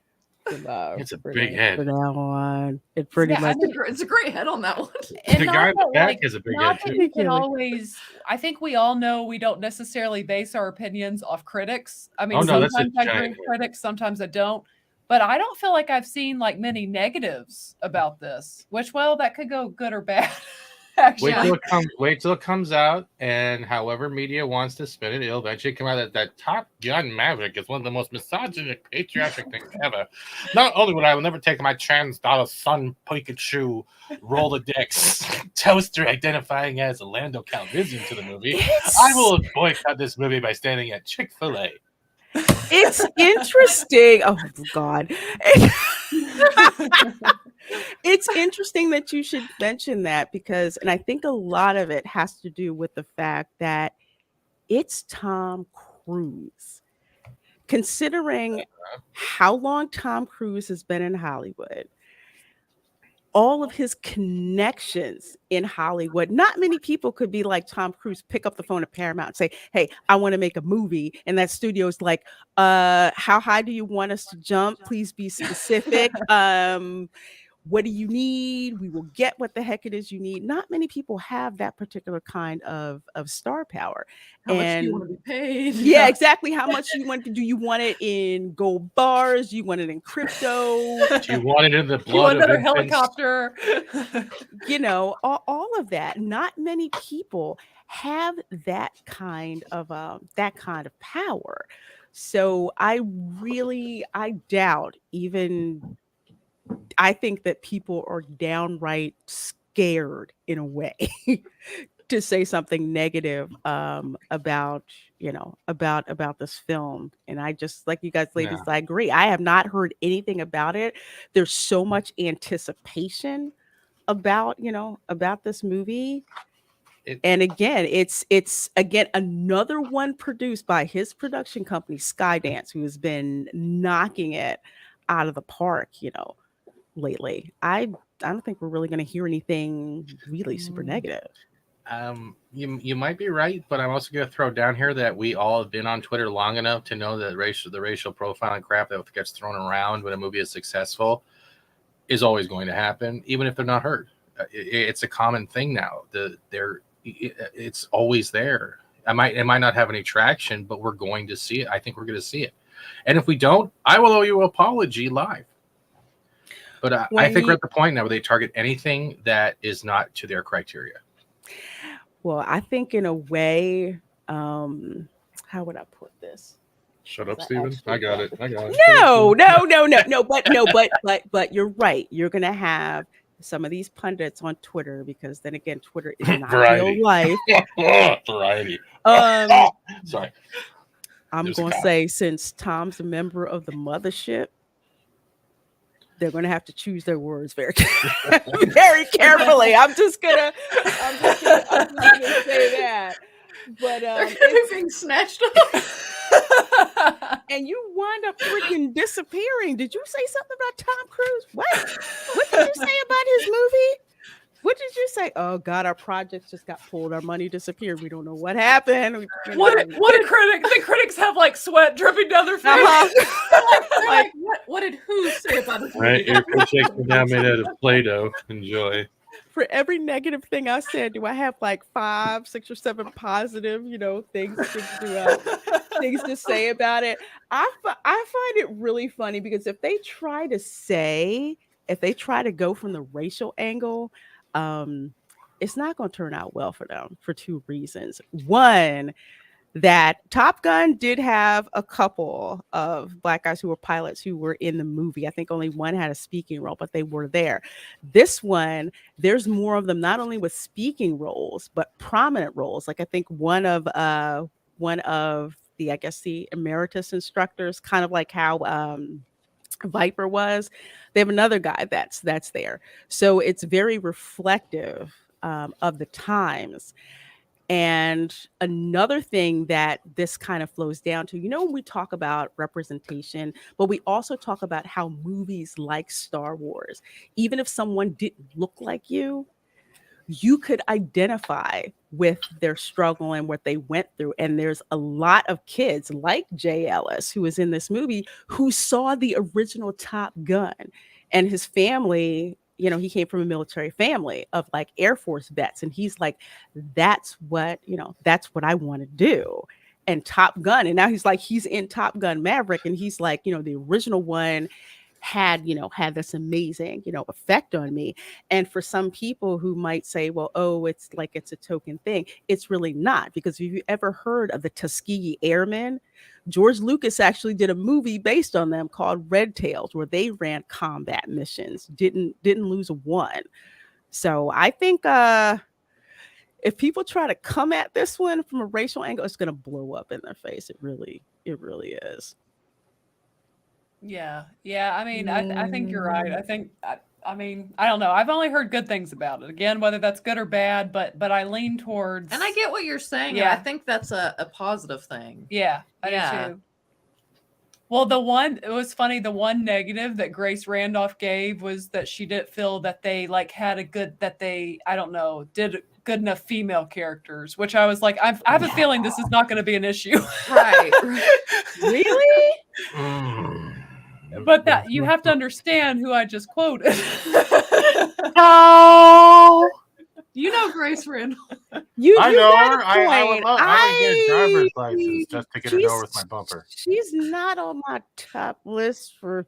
It's a big head. From now on. It pretty Yeah, I much. mean, it's a great head on that one. And The not guy in the that, back like, has a big not head that too. we can Really. always. I think we all know we don't necessarily base our opinions off critics. I mean, Oh, no, that's a sometimes I agree giant with head. critics, sometimes I don't. But I don't feel like I've seen like many negatives about this. Which, well, that could go good or bad. Actually, Wait till it comes out, and however media wants to spin it, it'll eventually come out that Top Gun Maverick is one of the most misogynistic, patriotic things ever. Not only would I will never take my trans daughter's son Pikachu Rolodex toaster identifying as a Lando Calrissian to the movie, I will boycott this movie by standing at Chick-fil-A. It's interesting. Oh God. It's interesting that you should mention that because, and I think a lot of it has to do with the fact that it's Tom Cruise. Considering how long Tom Cruise has been in Hollywood, all of his connections in Hollywood. Not many people could be like Tom Cruise, pick up the phone at Paramount and say, "Hey, I want to make a movie." And that studio's like, how high do you want us to jump? Please be specific. What do you need? We will get what the heck it is you need. Not many people have that particular kind of star power. How much do you And want to be paid? yeah, exactly. How much you want? Do you want it in gold bars? Do you want it in crypto? Do you want it in the You blood want of another infants? helicopter? All of that. Not many people have that kind of power. So I doubt even. I think that people are downright scared in a way to say something negative about about this film. And I just, like you guys ladies, Yeah. I agree. I have not heard anything about it. There's so much anticipation about about this movie. And again, it's again another one produced by his production company Skydance, who has been knocking it out of the park lately. I don't think we're really going to hear anything really super negative. You might be right, but I'm also going to throw down here that we all have been on Twitter long enough to know that the racial profiling crap that gets thrown around when a movie is successful is always going to happen, even if they're not heard. It's a common thing now. It's always there. It might not have any traction, but we're going to see it. I think we're going to see it, and if we don't, I will owe you an apology live. But I think we're at the point now where they target anything that is not to their criteria. Well, I think in a way, how would I put this? Shut up, Steven. I got it. But you're right. You're gonna have some of these pundits on Twitter, because then again, Twitter is not real life. Variety. Sorry. I'm going to say, since Tom's a member of the mothership, they're going to have to choose their words very, very carefully. I'm just gonna say that. But they're being snatched up. And you wind up freaking disappearing. Did you say something about Tom Cruise? What did you say about his movie? What did you say? Oh God, our projects just got pulled. Our money disappeared. We don't know what happened. What a critic! The critics have like sweat dripping down their face. Like, what did who say about it? Right, your paychecks are now made out of Play-Doh. Enjoy. For every negative thing I said, do I have like 5, 6, or 7 positive, things to say about it? I find it really funny, because if they try to go from the racial angle, it's not going to turn out well for them for 2 reasons. One, that Top Gun did have a couple of Black guys who were pilots who were in the movie. I think only one had a speaking role, but they were there. This one, there's more of them, not only with speaking roles, but prominent roles. Like I think one of the, I guess, the emeritus instructors, kind of like how Viper was. They have another guy that's there. So it's very reflective of the times. And another thing that this kind of flows down to, when we talk about representation, but we also talk about how movies like Star Wars, even if someone didn't look like you could identify with their struggle and what they went through. And there's a lot of kids like Jay Ellis, who is in this movie, who saw the original Top Gun, and his family, he came from a military family of like Air Force vets. And he's like, that's what I want to do. And Top Gun. And now he's in Top Gun Maverick. And he's like, the original one had this amazing, effect on me. And for some people who might say, well, it's a token thing, it's really not. Because if you ever heard of the Tuskegee Airmen, George Lucas actually did a movie based on them called Red Tails, where they ran combat missions, didn't lose a one. So I think if people try to come at this one from a racial angle, it's going to blow up in their face. It really is. Yeah. I mean, I think you're right. I mean, I don't know. I've only heard good things about it. Again, whether that's good or bad, but I lean towards. And I get what you're saying. Yeah. And I think that's a positive thing. Yeah, I do too. Well, it was funny. The one negative that Grace Randolph gave was that she didn't feel that they like had I don't know, did good enough female characters, which I was like, I have a feeling this is not going to be an issue. Right. Really? But that you have to understand who I just quoted. Oh, You know Grace Randall. I You know got her. a I would point. love. I would get a driver's license just to get her over with my bumper. She's not on my top list for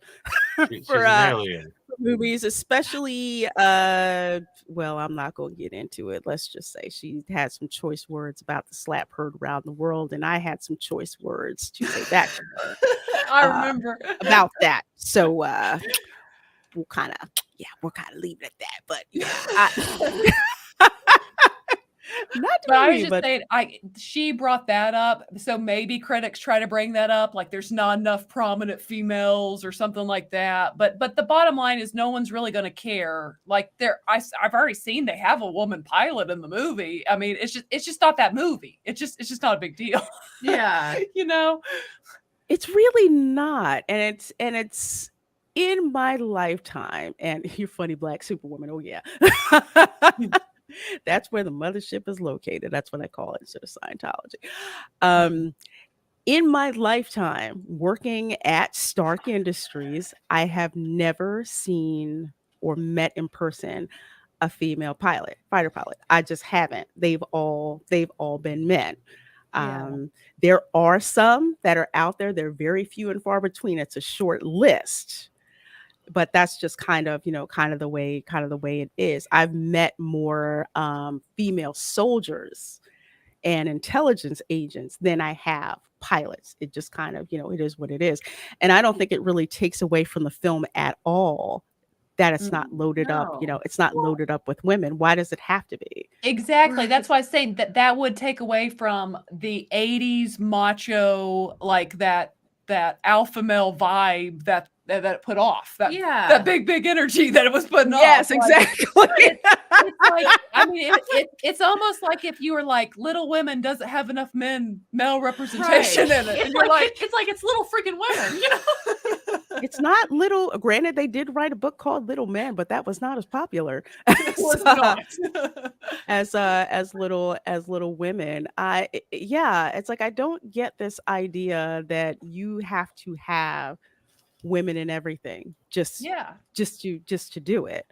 She's for an alien. movies, especially well, I'm not gonna get into it. Let's just say she had some choice words about the slap heard around the world, and I had some choice words to say back to her I remember. about that. So we'll kind of leave it at that. But yeah, not to But I was me, just but saying, she brought that up, so maybe critics try to bring that up, like there's not enough prominent females or something like that. But the bottom line is, no one's really going to care. Like I've already seen they have a woman pilot in the movie. I mean, it's just not that movie. It's just not a big deal. Yeah. You know. it's really not, and it's in my lifetime. And you're funny, Black Superwoman. Oh yeah. That's where the mothership is located. That's what I call it instead of Scientology. In my lifetime, working at Stark Industries, I have never seen or met in person a female fighter pilot. I just haven't. They've all been men. Yeah. There are some that are out there. They're very few and far between. It's a short list, but that's just kind of the way it is. I've met more female soldiers and intelligence agents than I have pilots. It just kind of it is what it is, and I don't think it really takes away from the film at all that it's not loaded up. No. It's not loaded up with women. Why does it have to be? Exactly. Right. That's why I was saying that would take away from the 80s macho, like that alpha male vibe that it put off. That big energy that it was putting off. Yes, Like, exactly. it's like, I mean, it's almost like if you were like, Little Women doesn't have enough male representation in it. It's And you're like, it's little freaking women, you know. It's not little. Granted, they did write a book called Little Men, but that was not as popular it was not. as Little Women. It's like I don't get this idea that you have to have women in everything just to do it.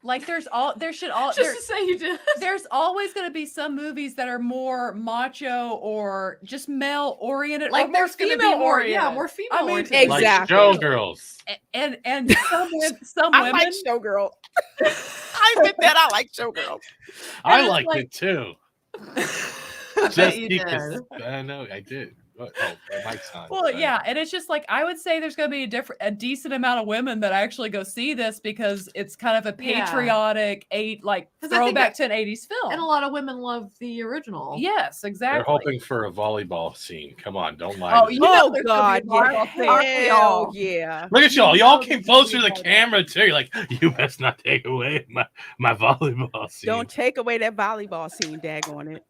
Like there's Just to say you did. there's always going to be some movies that are more macho or just male oriented, Like or more there's gonna be female more, oriented. more female I mean, oriented. Like Exactly. showgirls. And some I women. like Showgirl. I admit that I like Showgirl. I it's liked like- it too. I bet Just you because did. I know I did. Oh, Mike's on. Well, Sorry. yeah, and it's just like I would say there's going to be a decent amount of women that actually go see this because it's kind of a Yeah. patriotic 'Cause I think throwback to an 80s film. And a lot of women love the original. Yes, exactly. They're hoping for a volleyball scene. Come on, don't lie. Oh, to me. you know Oh there's gonna God, be a volleyball scene. Aren't we all? hell yeah. Look at y'all. You Y'all know came there's gonna closer be to the volleyball. camera too. You're like, you best not take away my volleyball scene. Don't take away that volleyball scene, daggone it.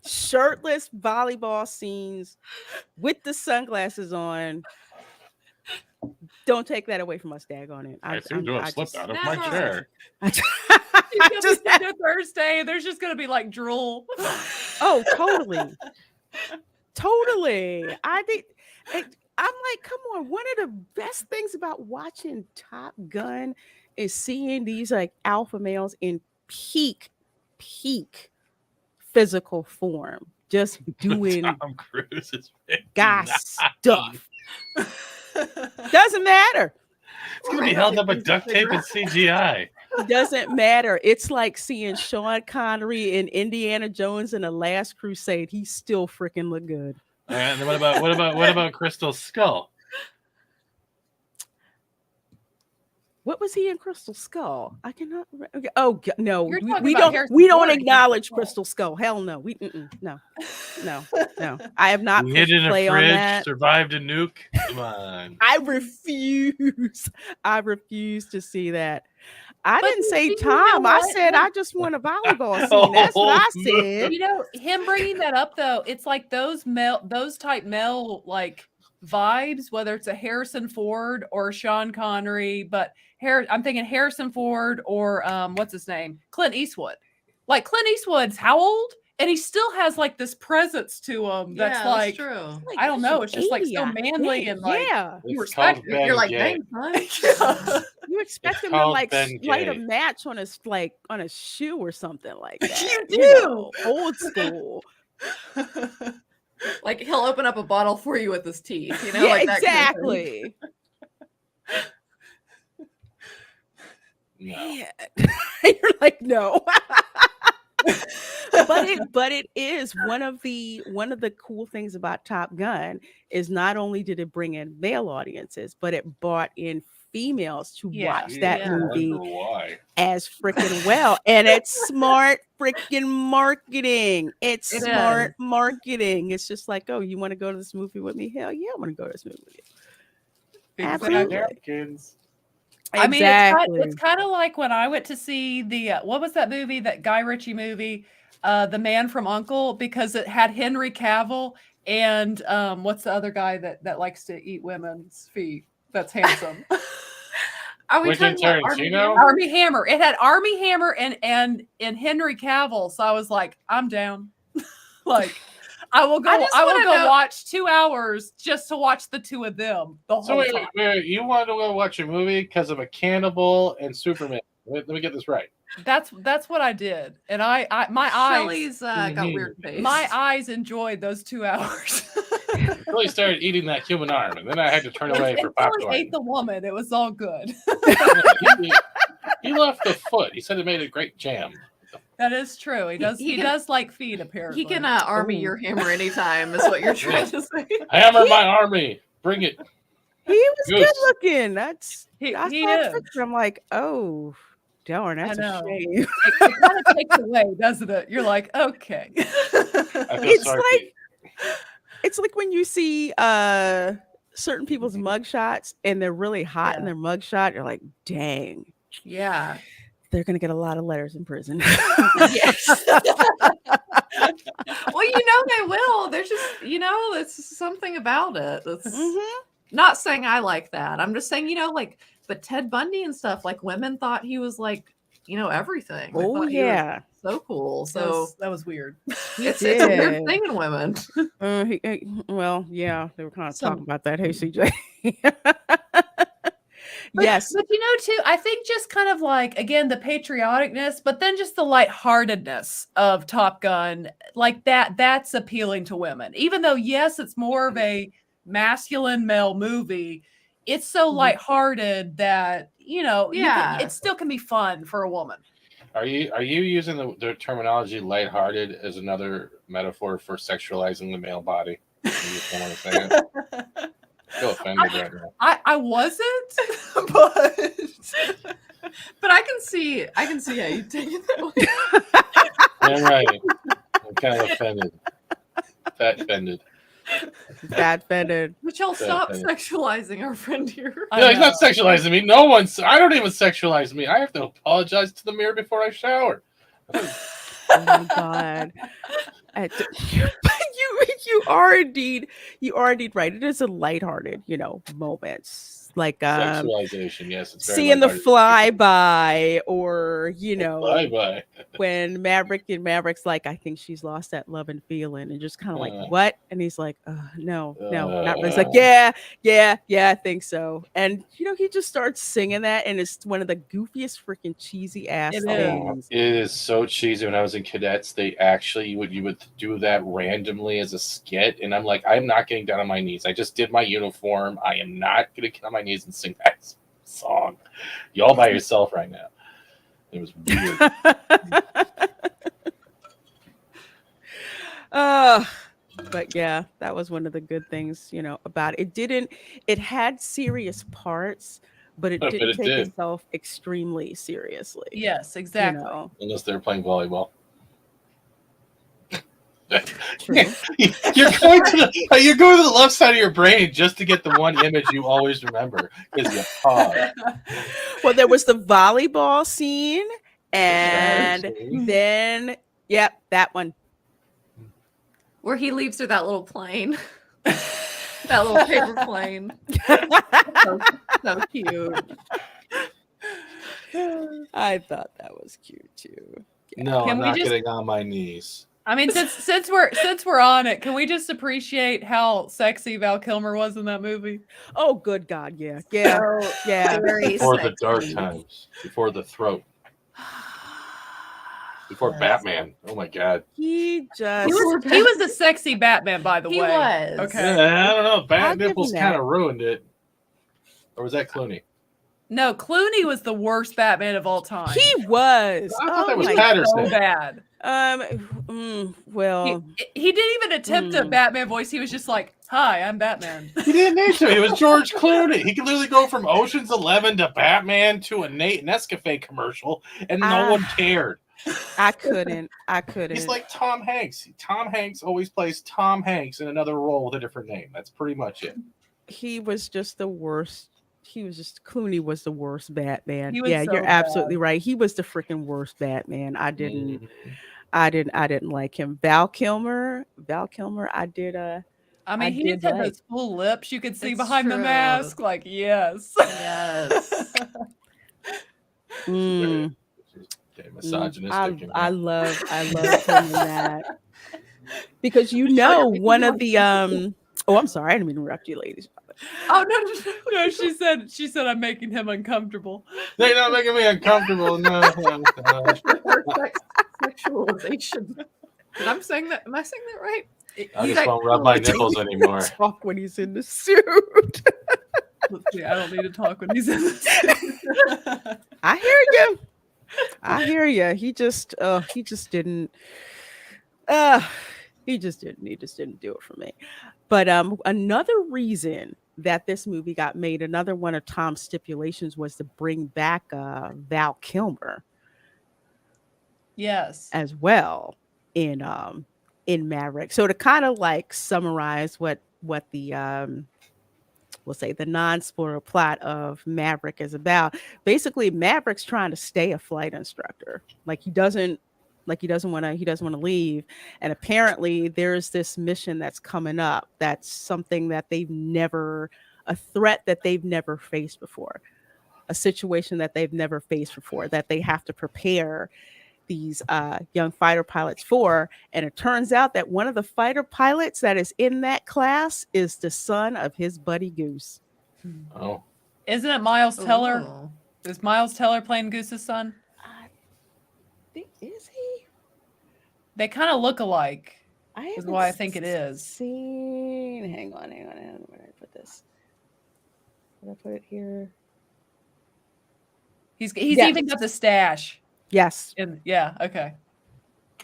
Shirtless volleyball scenes with the sunglasses on. Don't take that away from us, daggone it. I seem to have slipped out of my Never. chair. She's I gonna just be there Thursday. There's just gonna be like drool. Oh, totally. Totally. I think I'm like, come on. One of the best things about watching Top Gun is seeing these like alpha males in peak physical form, just doing Tom Cruise is guy stuff. Doesn't matter. It's gonna be held up with duct tape and CGI. Doesn't matter. It's like seeing Sean Connery in Indiana Jones and the Last Crusade. He still freaking look good. And what about Crystal Skull? What was he in Crystal Skull? I cannot. Oh no, You're we talking don't. about Harrison We don't Ford in acknowledge Crystal Crystal Skull. Hell no. No. I have not He pushed hid in a play on fridge, that. survived a nuke. Come on. I refuse. I refuse to see that. I But didn't say you know Tom. I what? said I just want a volleyball scene. That's what I said. You know, him bringing that up though, it's like those type male like vibes, whether it's a Harrison Ford or Sean Connery, but I'm thinking Harrison Ford or what's his name? Clint Eastwood. Like Clint Eastwood's how old? And he still has like this presence to him that's Yeah, like, true. Like, I don't gosh, know, you're it's just like 80, so I manly think. and like Yeah. you It's called respect Ben You're like, Gay. dang, son. You expect It's him to called like Ben light a Gay. match on his like on a shoe or something like that. You know, old school. Like he'll open up a bottle for you with his teeth, you know, Yeah, like that kind of thing. exactly. No. Yeah. You're like, no. but it is one of the cool things about Top Gun is not only did it bring in male audiences, but it brought in females to Yeah. watch that Yeah. movie Wonder why. as freaking well. And it's smart freaking marketing. It's It smart is. marketing. It's just like, oh, you want to go to this movie with me? Hell yeah, I want to go to this movie with you. Exactly. Absolutely. Americans. I mean, Exactly. it's kind of like when I went to see the what was that movie, that Guy Ritchie movie, The Man from U.N.C.L.E., because it had Henry Cavill and what's the other guy that likes to eat women's feet? That's handsome. Are we Quentin talking about Armie Tarantino? Hammer? Armie Hammer. It had Armie Hammer and Henry Cavill. So I was like, I'm down. Like, I will go. just I will wanna go know- watch 2 hours just to watch the two of them the whole So wait, time. you wanted to go watch a movie because of a cannibal and Superman? Let me get this right. That's what I did, and I my eyes. Shelley's got weird face. My eyes enjoed those 2 hours. Really started eating that human arm, and then I had to turn away for Until popcorn. he ate the woman, it was all good. He left the foot. He said it made a great jam. That is true. He does. He He can- does like feet, apparently. He can army Ooh. your hammer anytime, is what you're trying to say. Hammer my army. Bring it. He was Goose. good looking. That's He I is. saw the picture. I'm like, oh darn, that's a know. shame. It kind of takes away, doesn't it? You're like, okay. I feel It's sorry like it's like when you see certain people's mugshots and they're really hot in Yeah. their mugshot, you're like, dang, Yeah. they're gonna get a lot of letters in prison. Yes. Well, you know they will. There's just, it's something about it. It's Mhm. not saying I like that. I'm just saying, like, but Ted Bundy and stuff, like women thought he was like, everything. They Oh thought he was yeah. so cool. That So was weird. it's a weird did. thing in women. Well, yeah, they were kind of Some- talking about that. Hey, CJ. Yes. But too, I think just kind of like, again, the patrioticness, but then just the lightheartedness of Top Gun, like that's appealing to women. Even though, yes, it's more of a masculine male movie, it's so Mhm. lighthearted that, Yeah. it still can be fun for a woman. Are you using the terminology lighthearted as another metaphor for sexualizing the male body? You just don't want to say it? I feel offended right now. I wasn't, but But I can see how you take it that way. I'm right. I'm kind of offended. Fat offended. Bad fended. But y'all stop funny. sexualizing our friend here. I No, he's not know. sexualizing me. I don't even sexualize me. I have to apologize to the mirror before I shower. Oh my god. You are indeed right. It is a lighthearted, moments. Like Sexualization, yes. It's very seeing the lighthearted. flyby or Bye-bye. when Maverick's like, I think she's lost that love and feeling, and just kind of like, Uh. what? And he's like, no, not really. It's like, yeah, I think so. And he just starts singing that, and it's one of the goofiest freaking cheesy ass It is. things. It is so cheesy. When I was in cadets, they actually you would do that randomly as a skit, and I'm like, I'm not getting down on my knees. I just did my uniform. I am not going to get on my knees and sing that song. You all by yourself right now. It was weird. But yeah, that was one of the good things, about it. It had serious parts, but it But didn't it take did. itself extremely seriously. Yes, exactly. Unless they're playing volleyball. True. You're going to the left side of your brain just to get the one image you always remember because you pause. Well, there was the volleyball scene, and scene. then that one. Where he leaves her that little plane. That little paper plane. So cute. I thought that was cute too. No, Can I'm we not just- getting on my knees. I mean, since we're on it, can we just appreciate how sexy Val Kilmer was in that movie? Oh, good God, yeah, yeah, So yeah. very Before the dark sexy. times, before the throat, before Yes. Batman. Oh my God. He just He was a sexy Batman, by the He way. was. Okay. Yeah, I don't know. I'll Bat give nipples him kind that. of ruined it. Or was that Clooney? No, Clooney was the worst Batman of all time. he was. I thought that was my- Patterson. so bad. Well, He didn't even attempt a Batman voice. He was just like, "Hi, I'm Batman." He didn't need to. He was George Clooney. He could literally go from Ocean's 11 to Batman to a Nescafe commercial, and no one cared. I couldn't. He's like Tom Hanks. Tom Hanks always plays Tom Hanks in another role with a different name. That's pretty much it. He was just the worst. Clooney was the worst Batman. He was Yeah, so you're bad. absolutely right. He was the freaking worst Batman. I didn't Mhm. I didn't like him. Val Kilmer, I did I mean, I he did just had like- those full lips you could see It's behind the true. mask. Like, yes. Yes. mm, Okay, misogynistic. I love him in that. Because one of the oh, I'm sorry, I didn't mean to interrupt you, ladies. Oh no. No, she said I'm making him uncomfortable. They're not making me uncomfortable. No. Sexualization. Did I'm saying that? Am I saying that right? I just won't rub my nipples anymore. Talk when he's in the suit. Let's see, I don't need to talk when he's in the I hear you. He just didn't do it for me. But another reason that this movie got made, another one of Tom's stipulations was to bring back Val Kilmer Yes. as well in Maverick. So to kind of like summarize what the we'll say the non-spoiler plot of Maverick is about. Basically, Maverick's trying to stay a flight instructor. Like he doesn't want to leave. And apparently there's this mission that's coming up. That's something that a threat that they've never faced before. A situation that they've never faced before, that they have to prepare these young fighter pilots for. And it turns out that one of the fighter pilots that is in that class is the son of his buddy Goose. Oh. Isn't it Miles Teller? Oh. Is Miles Teller playing Goose's son? Is he? They kind of look alike. I Is why I think it is. Seen. Hang on. Where did I put this? Did I put it here? He's Yes. even got the stash. Yes. Yeah, okay.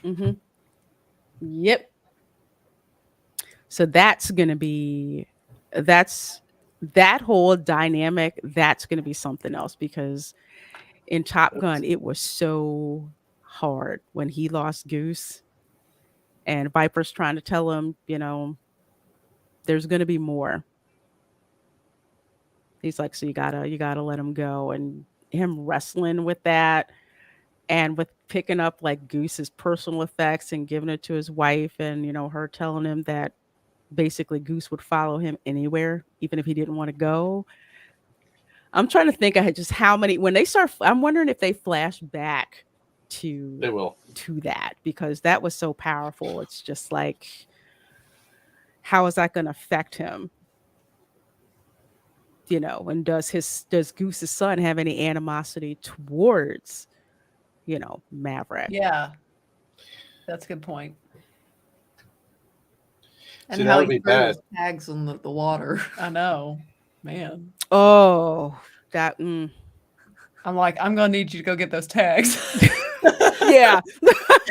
Mm-hmm. Yep. So that's gonna be that whole dynamic. That's gonna be something else because in Top Gun it was so hard when he lost Goose, and Viper's trying to tell him, there's gonna be more. He's like, so you gotta let him go, and him wrestling with that. And with picking up like Goose's personal effects and giving it to his wife, and her telling him that basically Goose would follow him anywhere, even if he didn't want to go. I'm trying to think just how many when they start. I'm wondering if they flash back to They will. to that because that was so powerful. It's just like, how is that going to affect him? And does Goose's son have any animosity towards? Maverick. Yeah. That's a good point. And See, that how would he be threw bad. his tags in the water. I know. Man. Oh, that. I'm like, I'm going to need you to go get those tags. Yeah.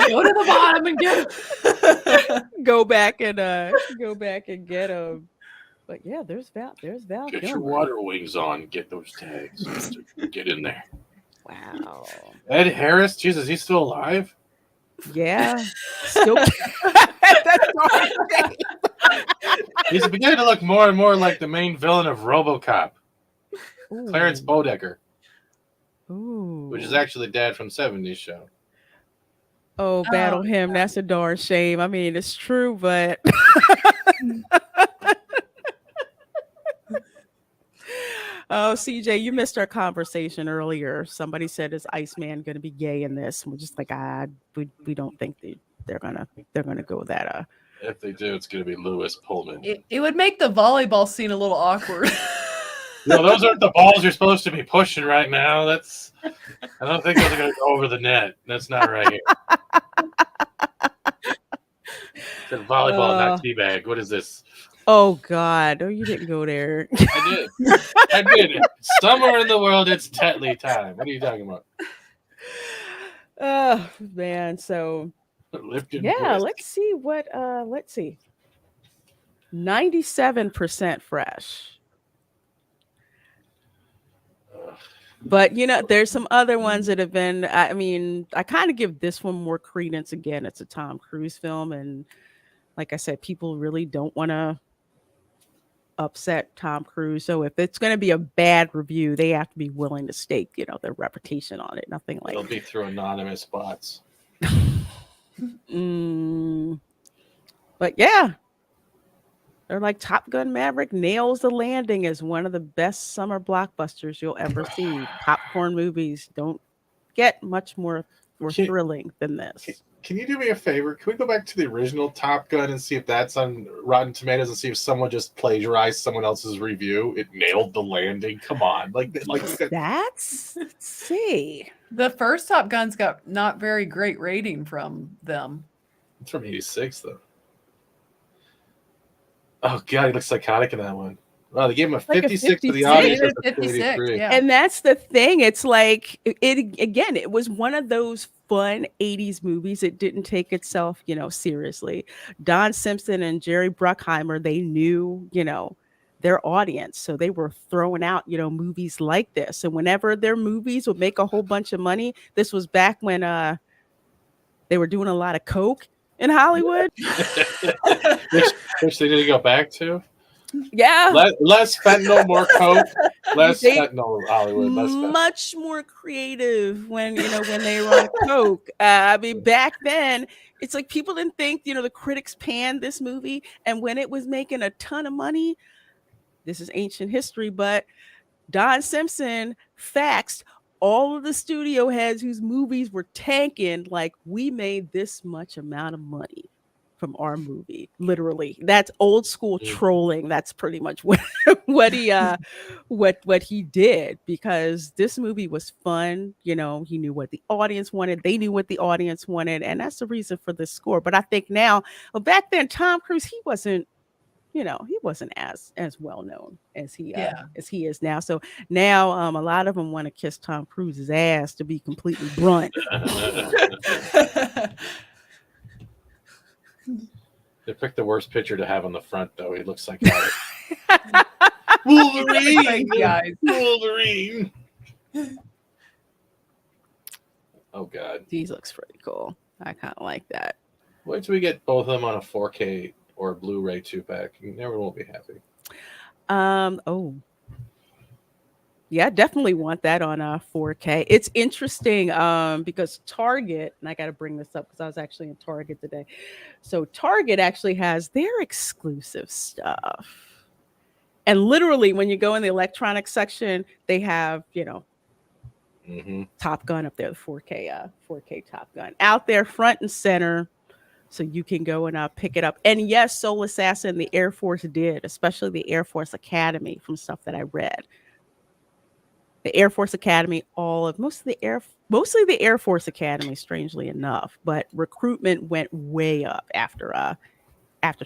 Go to the bottom and get it. go back and get him. But yeah, there's Val. Get your Kilmer. water wings on. Get those tags. Get in there. Wow. Ed Harris, Jesus, he's still alive? Yeah. Still. That's all He's beginning to look more and more like the main villain of RoboCop, Clarence Bodecker, Ooh. which is actually the dad from 70s show. Oh, battle him. That's a darn shame. I mean, it's true, but Oh, CJ, you missed our conversation earlier. Somebody said, "Is Iceman going to be gay in this?" And we're just like, we don't think they're gonna go that. If they do, it's going to be Lewis Pullman. It would make the volleyball scene a little awkward. No, those aren't the balls you're supposed to be pushing right now. I don't think those are going to go over the net. That's not right. It's a volleyball, not teabag. What is this? Oh God! Oh, you didn't go there. I did. Somewhere in the world, it's Tetley time. What are you talking about? Oh man! So Lipton yeah, twist. let's see. 97% fresh. But there's some other ones that have been. I mean, I kind of give this one more credence. Again, it's a Tom Cruise film, and like I said, people really don't want to upset Tom Cruise. So if it's going to be a bad review, they have to be willing to stake, their reputation on it. Nothing like. It'll be through anonymous bots. But yeah, they're like Top Gun Maverick nails the landing as one of the best summer blockbusters you'll ever see. Popcorn movies don't get much more thrilling than this. Can you do me a favor? Can we go back to the original Top Gun and see if that's on Rotten Tomatoes and see if someone just plagiarized someone else's review? It nailed the landing. Come on, let's see. The first Top Gun's got not very great rating from them. It's from '86 though. Oh God, he looks psychotic in that one. Wow, they gave him a 56 for the audience. 56, yeah. And that's the thing. It's like it was one of those fun 80s movies. It didn't take itself, seriously. Don Simpson and Jerry Bruckheimer, they knew, their audience. So they were throwing out, movies like this. And whenever their movies would make a whole bunch of money, this was back when they were doing a lot of coke in Hollywood. which they didn't go back to. Yeah. Less fentanyl, more coke. Less fentanyl, Hollywood. Much more creative when they were on coke. I mean, back then, it's like people didn't think, the critics panned this movie. And when it was making a ton of money, this is ancient history, but Don Simpson faxed all of the studio heads whose movies were tanking, like, we made this much amount of money from our movie. Literally, that's old school trolling. That's pretty much what he did, because this movie was fun. He knew what the audience wanted. They knew what the audience wanted, and that's the reason for the score. But I think now, back then, Tom Cruise, he wasn't as well known as he is now. So now a lot of them want to kiss Tom Cruise's ass, to be completely blunt. They picked the worst picture to have on the front, though. He looks psychotic. Wolverine, guys. Wolverine. Oh God, He looks pretty cool. I kind of like that. Wait till we get both of them on a 4K or Blu-ray 2-pack. Everyone will be happy. Yeah, I definitely want that on 4K. It's interesting because Target, and I got to bring this up because I was actually in Target today. So Target actually has their exclusive stuff. And literally, when you go in the electronics section, they have, Top Gun up there, the 4K Top Gun out there front and center. So you can go and pick it up. And yes, Soul Assassin, the Air Force did, especially the Air Force Academy, from stuff that I read. The Air Force Academy, mostly the Air Force Academy, strangely enough, but recruitment went way up after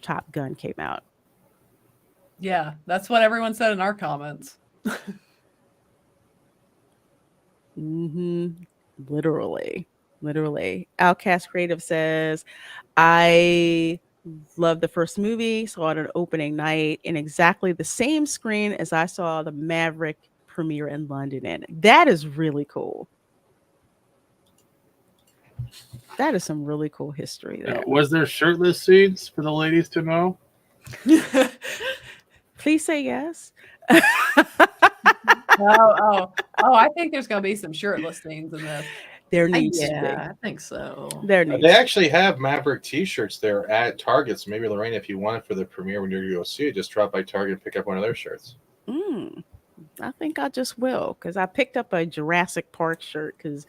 Top Gun came out. Yeah, that's what everyone said in our comments. Literally. Outcast Creative says, I love the first movie, saw it on opening night in exactly the same screen as I saw the Maverick premiere in London in. That is really cool. That is some really cool history there. Was there shirtless scenes for the ladies to know? Please say yes. Oh, I think there's going to be some shirtless scenes in this. There needs to be. I think so. They actually have Maverick T-shirts there at Target. So maybe, Lorraine, if you want it for the premiere when you're going to go see it, just drop by Target and pick up one of their shirts. Mm, I think I just will because I picked up a Jurassic Park shirt because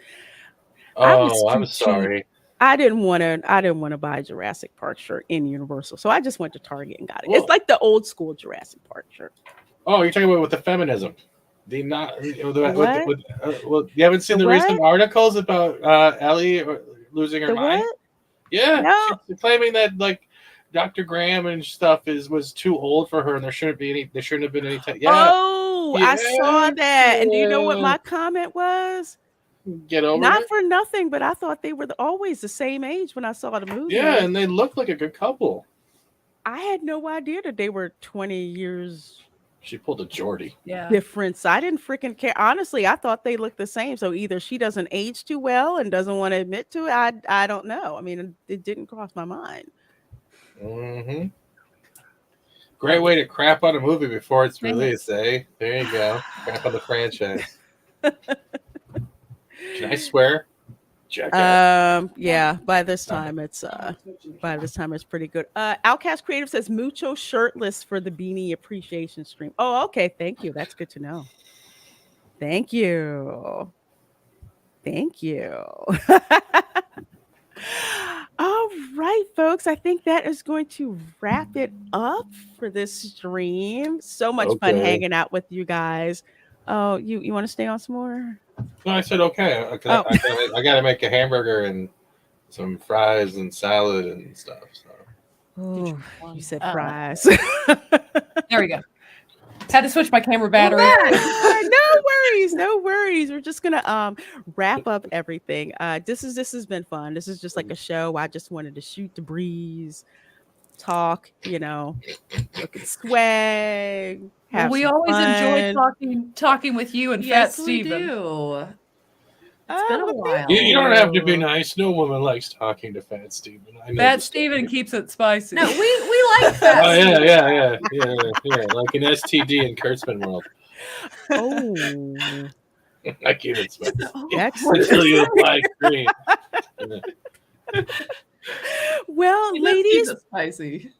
I was Oh, too I'm cheap. sorry. I didn't want to. I didn't want to buy a Jurassic Park shirt in Universal, so I just went to Target and got it. It's Well, like the old school Jurassic Park shirt. oh, you're talking about with the feminism. The not The what? well, you haven't seen The the recent what? articles about Ellie losing her The mind? what? Yeah, No. she's claiming that like Dr. Graham and stuff was too old for her, and there shouldn't have been any. Yeah, Oh, I saw yeah, that. And do you know what yeah. my comment was? Get over Not it. for nothing, but I thought they were always the same age when I saw the Yeah, movie. and they look like a good couple. I had no idea that they were 20 years She pulled a Geordie. Yeah. difference. I didn't freaking care. Honestly, I thought they looked the same. So either she doesn't age too well and doesn't want to admit to it. I don't know. I mean, it didn't cross my mind. Mm-hmm. Great way to crap on a movie before it's Thanks. released, eh? There you go. Crap on the franchise. Can I swear? Jackass. Yeah, by this time it's pretty good. Outcast Creative says mucho shirtless for the beanie appreciation stream. Oh, okay. Thank you. That's good to know. Thank you. Thank you. All right, folks. I think that is going to wrap it up for this stream. So much fun Okay. hanging out with you guys. Oh, you want to stay on some more? No, I said okay. Oh. I gotta make a hamburger and some fries and salad and stuff. So. Oh, you said Uh, fries. There we go. Had to switch my camera battery. No worries, no worries. We're just gonna wrap up everything. This has been fun. This is just like a show. I just wanted to shoot the breeze, talk, look at swag. Well, Have we some always enjoy fun. talking with you and Yes, Fat we Steven. do. It's been a Oh, while. You don't have to be nice. No woman likes talking to Fat Steven. I know Fat this. Steven keeps it spicy. No, we like that. Oh yeah. Like an STD in Kurtzman world. Oh, I keep it spicy. that's Until you apply cream. well, He does keep ladies. it spicy.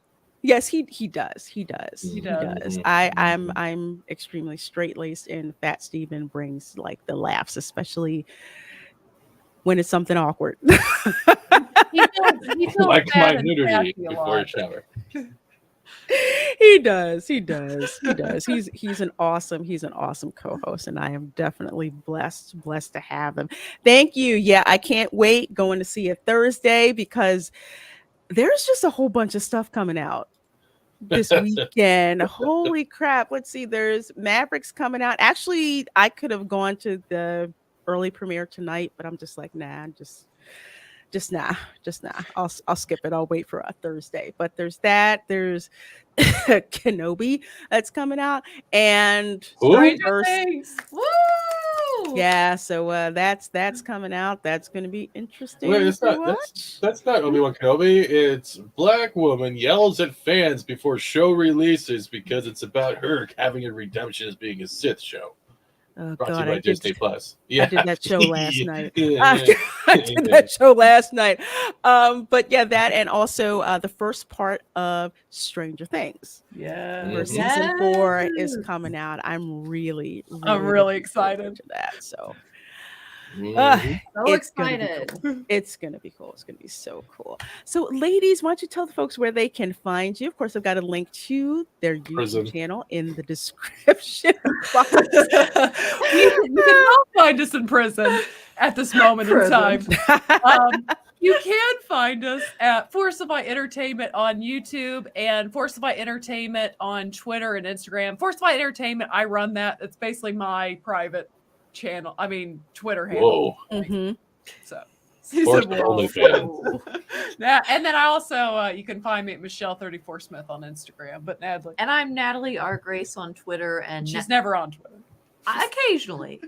Yes, he does. He does. He He does. does. I'm extremely straight laced, and Fat Steven brings like the laughs, especially when it's something awkward. He feels Like bad my and nudity sassy a before a lot. shower. He does. He's an awesome co-host, and I am definitely blessed to have him. Thank you. Yeah, I can't wait going to see it Thursday because there's just a whole bunch of stuff coming out this weekend. Holy crap. Let's see. There's Mavericks coming out. Actually, I could have gone to the early premiere tonight, but I'm just like, nah, just nah. I'll skip it. I'll wait for a Thursday. But there's that. There's Kenobi that's coming out, and Who? Stranger Things. Woo! yeah, so that's coming out. That's going to be interesting. Wait, it's to not. watch. That's not Obi-Wan Kenobi. It's Black Woman yells at fans before show releases because it's about her having a redemption as being a Sith show. Oh Brought to God, you by Disney Plus. I did that show last night. Yeah. I did that show last night. But yeah, that and also the first part of Stranger Things. Yeah. For Mhm. season 4 is coming out. I'm really I'm looking really forward excited. to that. So Mhm. So it's gonna be excited. cool. It's gonna be cool. It's gonna be so cool. So, ladies, why don't you tell the folks where they can find you? Of course, I've got a link to their YouTube Prison. channel in the description box. You can all find us in prison at this moment in time. You can find us at Forcify Entertainment on YouTube and Forcify Entertainment on Twitter and Instagram. Forcify Entertainment, I run that. It's basically my private channel. I mean, Twitter handle. Whoa. Mhm. So, Forced OnlyFans. and then I also you can find me at Michelle34 Smith on Instagram. But Natalie, And I'm Natalie R. Grace on Twitter, and she's never on Twitter. occasionally.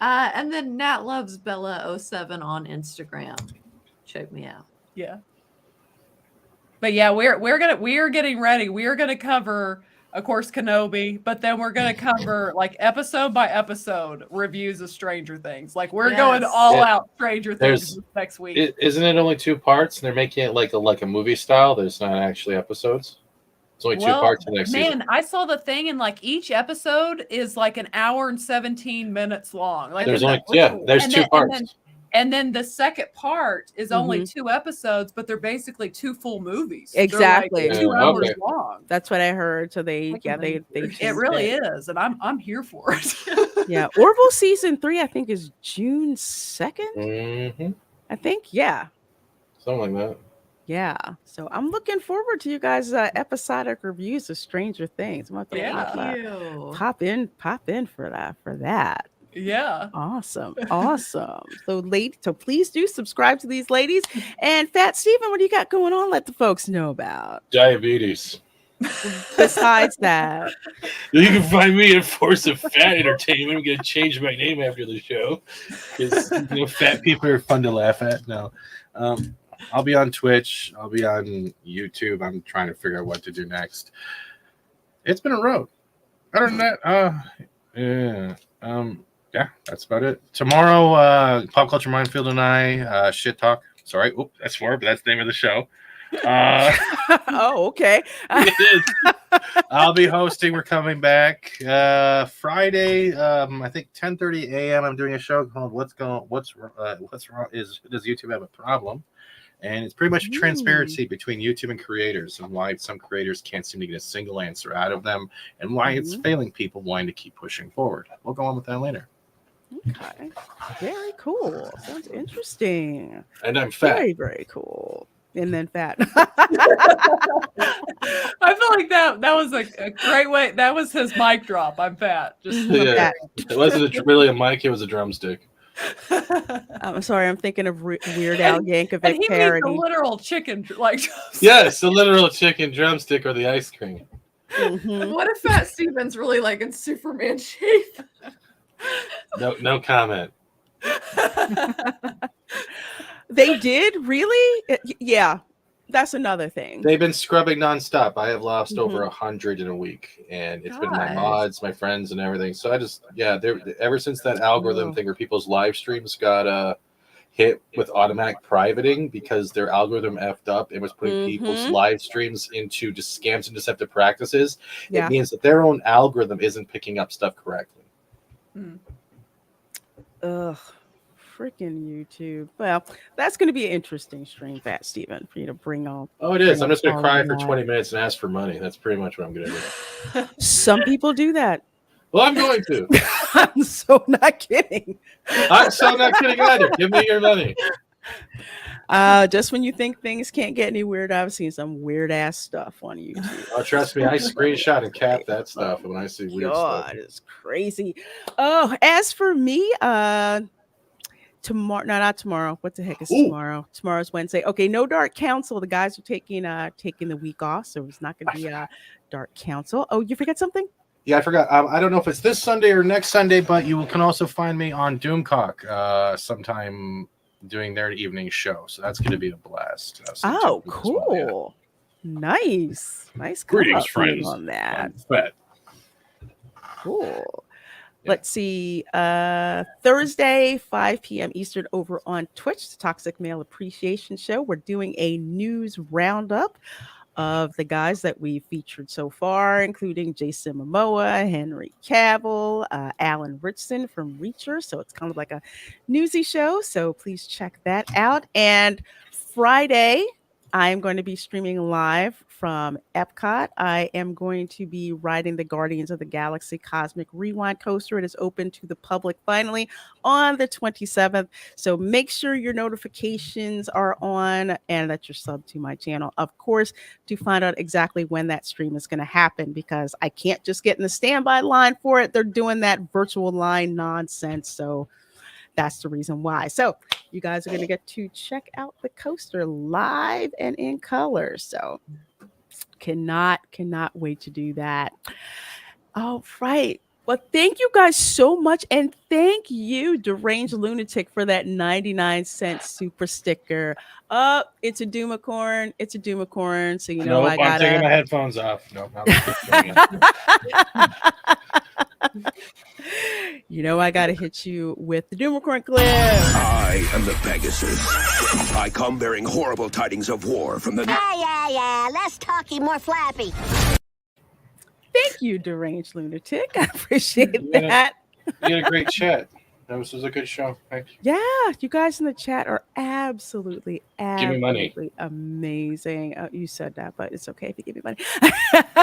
And then Nat Loves Bella 07 on Instagram. Check me out. Yeah. But yeah, we're getting ready. We are gonna cover, of course, Kenobi, but then we're gonna cover like episode by episode reviews of Stranger Things. Like we're going Yes. all Yeah. out Stranger There's- Things next week. Isn't it only 2 parts and they're making it like a movie style? There's not actually episodes. It's only 2 parts of next season. Man, I saw the thing, and like each episode is like an hour and 17 minutes long. Like There's there's 2 parts. And then the second part is only Mhm. 2 episodes, but they're basically 2 full movies. Exactly. They're like 2 Yeah, hours okay. long. That's what I heard. So they Like, they It really is, and I'm here for it. Yeah, Orville season 3 I think is June 2nd. Mm-hmm. I think Something like that. yeah. So I'm looking forward to you guys' episodic reviews of Stranger Things. I'm gonna Yeah. Thank you. pop in for that. Yeah. Awesome. So please do subscribe to these ladies. And Fat Steven, what do you got going on? Let the folks know about. Diabetes. Besides that, You can find me at Force of Fat Entertainment. I'm going to change my name after the show because fat people are fun to laugh at. No, I'll be on Twitch. I'll be on YouTube. I'm trying to figure out what to do next. It's been a road. Other than that, yeah, that's about it. Tomorrow, Pop Culture Minefield and I shit talk. Sorry, that's more, but that's the name of the show. oh, okay. It is. I'll be hosting. We're coming back Friday. I think 10:30 a.m. I'm doing a show called What's Wrong? Does YouTube have a problem? And it's pretty much a transparency between YouTube and creators, and why some creators can't seem to get a single answer out of them, and why it's failing people wanting to keep pushing forward. We'll go on with that later. Okay. Very cool. Sounds interesting. And I'm fat. Very, very cool. And then fat. I feel like that was a great way. That was his mic drop. I'm fat. Just Yeah. It wasn't really a mic, it was a drumstick. I'm sorry, I'm thinking of Weird Al Yankovic and he parody. means a literal chicken, like Yes, the literal chicken drumstick or the ice cream. Mhm. What if Fat Steven's really like in Superman shape? No comment. They did really? Yeah, that's another thing. They've been scrubbing nonstop. I have lost over 100 in a week, and it's been my Gosh. mods, my friends, and everything. So I just, ever since that algorithm thing where people's live streams got hit with automatic privating because their algorithm effed up and was putting people's live streams into just scams and deceptive practices, Yeah. it means that their own algorithm isn't picking up stuff correctly. Ugh, freaking YouTube. Well, that's going to be an interesting stream, Fat Steven, for you to bring on. Oh, it is. I'm just going to all cry of for that. 20 minutes and ask for money. That's pretty much what I'm going to do. Some people do that. Well, I'm going to. I'm so not kidding. I'm so not kidding either. Give me your money. Just when you think things can't get any weird, I've seen some weird ass stuff on YouTube. Oh, trust me, I screenshot and cap that stuff when I see weird stuff. God, it's crazy. Oh, as for me, tomorrow, no, not tomorrow. What the heck is tomorrow? Tomorrow's Wednesday. Okay, no Dark Council. The guys are taking the week off, so it's not going to be a Dark Council. Oh, you forgot something? Yeah, I forgot. I don't know if it's this Sunday or next Sunday, but you can also find me on Doomcock sometime doing their evening show. So that's going to be a blast. Oh, cool. Nice. Greetings, friends. On that. I'm fat. Cool. Let's see. Thursday, 5 p.m. Eastern over on Twitch, the Toxic Male Appreciation Show. We're doing a news roundup of the guys that we featured so far, including Jason Momoa, Henry Cavill, Alan Richardson from Reacher. So it's kind of like a newsy show. So please check that out. And Friday, I'm going to be streaming live from Epcot. I am going to be riding the Guardians of the Galaxy Cosmic Rewind coaster. It is open to the public finally on the 27th. So make sure your notifications are on and that you're subbed to my channel, of course, to find out exactly when that stream is going to happen, because I can't just get in the standby line for it. They're doing that virtual line nonsense. So that's the reason why. So you guys are going to get to check out the coaster live and in color. So cannot wait to do that. All right. Well, thank you guys so much. And thank you, Deranged Lunatic, for that 99-cent super sticker. It's a Doomicorn. It's a Doomicorn. So, you know, Nope, I got I'm taking my headphones off. Nope, You know I gotta hit you with the Doomcorn clip. I am the Pegasus. I come bearing horrible tidings of war from the... Yeah. Less talky, more flappy. Thank you, Deranged Lunatic. I appreciate Yeah. that. You had a great chat. That was a good show. Thank you. Yeah, you guys in the chat are absolutely me money. amazing. You said that, but it's okay if you give me money.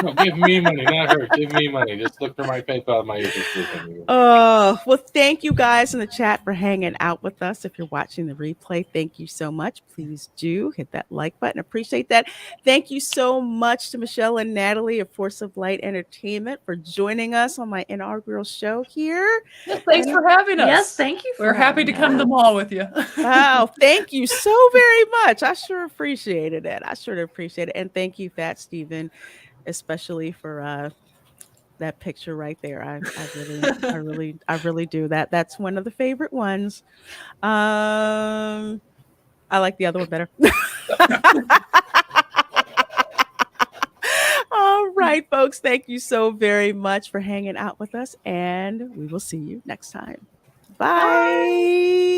No, give me money, not her. Give me money. Just look for my PayPal, my agency. Oh, well, thank you guys in the chat for hanging out with us. If you're watching the replay, thank you so much. Please do hit that like button. Appreciate that. Thank you so much to Michelle and Natalie of Force of Light Entertainment for joining us on my inaugural show here. Yes, thanks for having us. Yes, thank you. We're happy to come to the mall with you. Wow, thank you so very much. I sure appreciated it. And thank you, Fat Steven, especially for that picture right there. I really do. That's one of the favorite ones. I like the other one better. All right, folks. Thank you so very much for hanging out with us, and we will see you next time. Bye.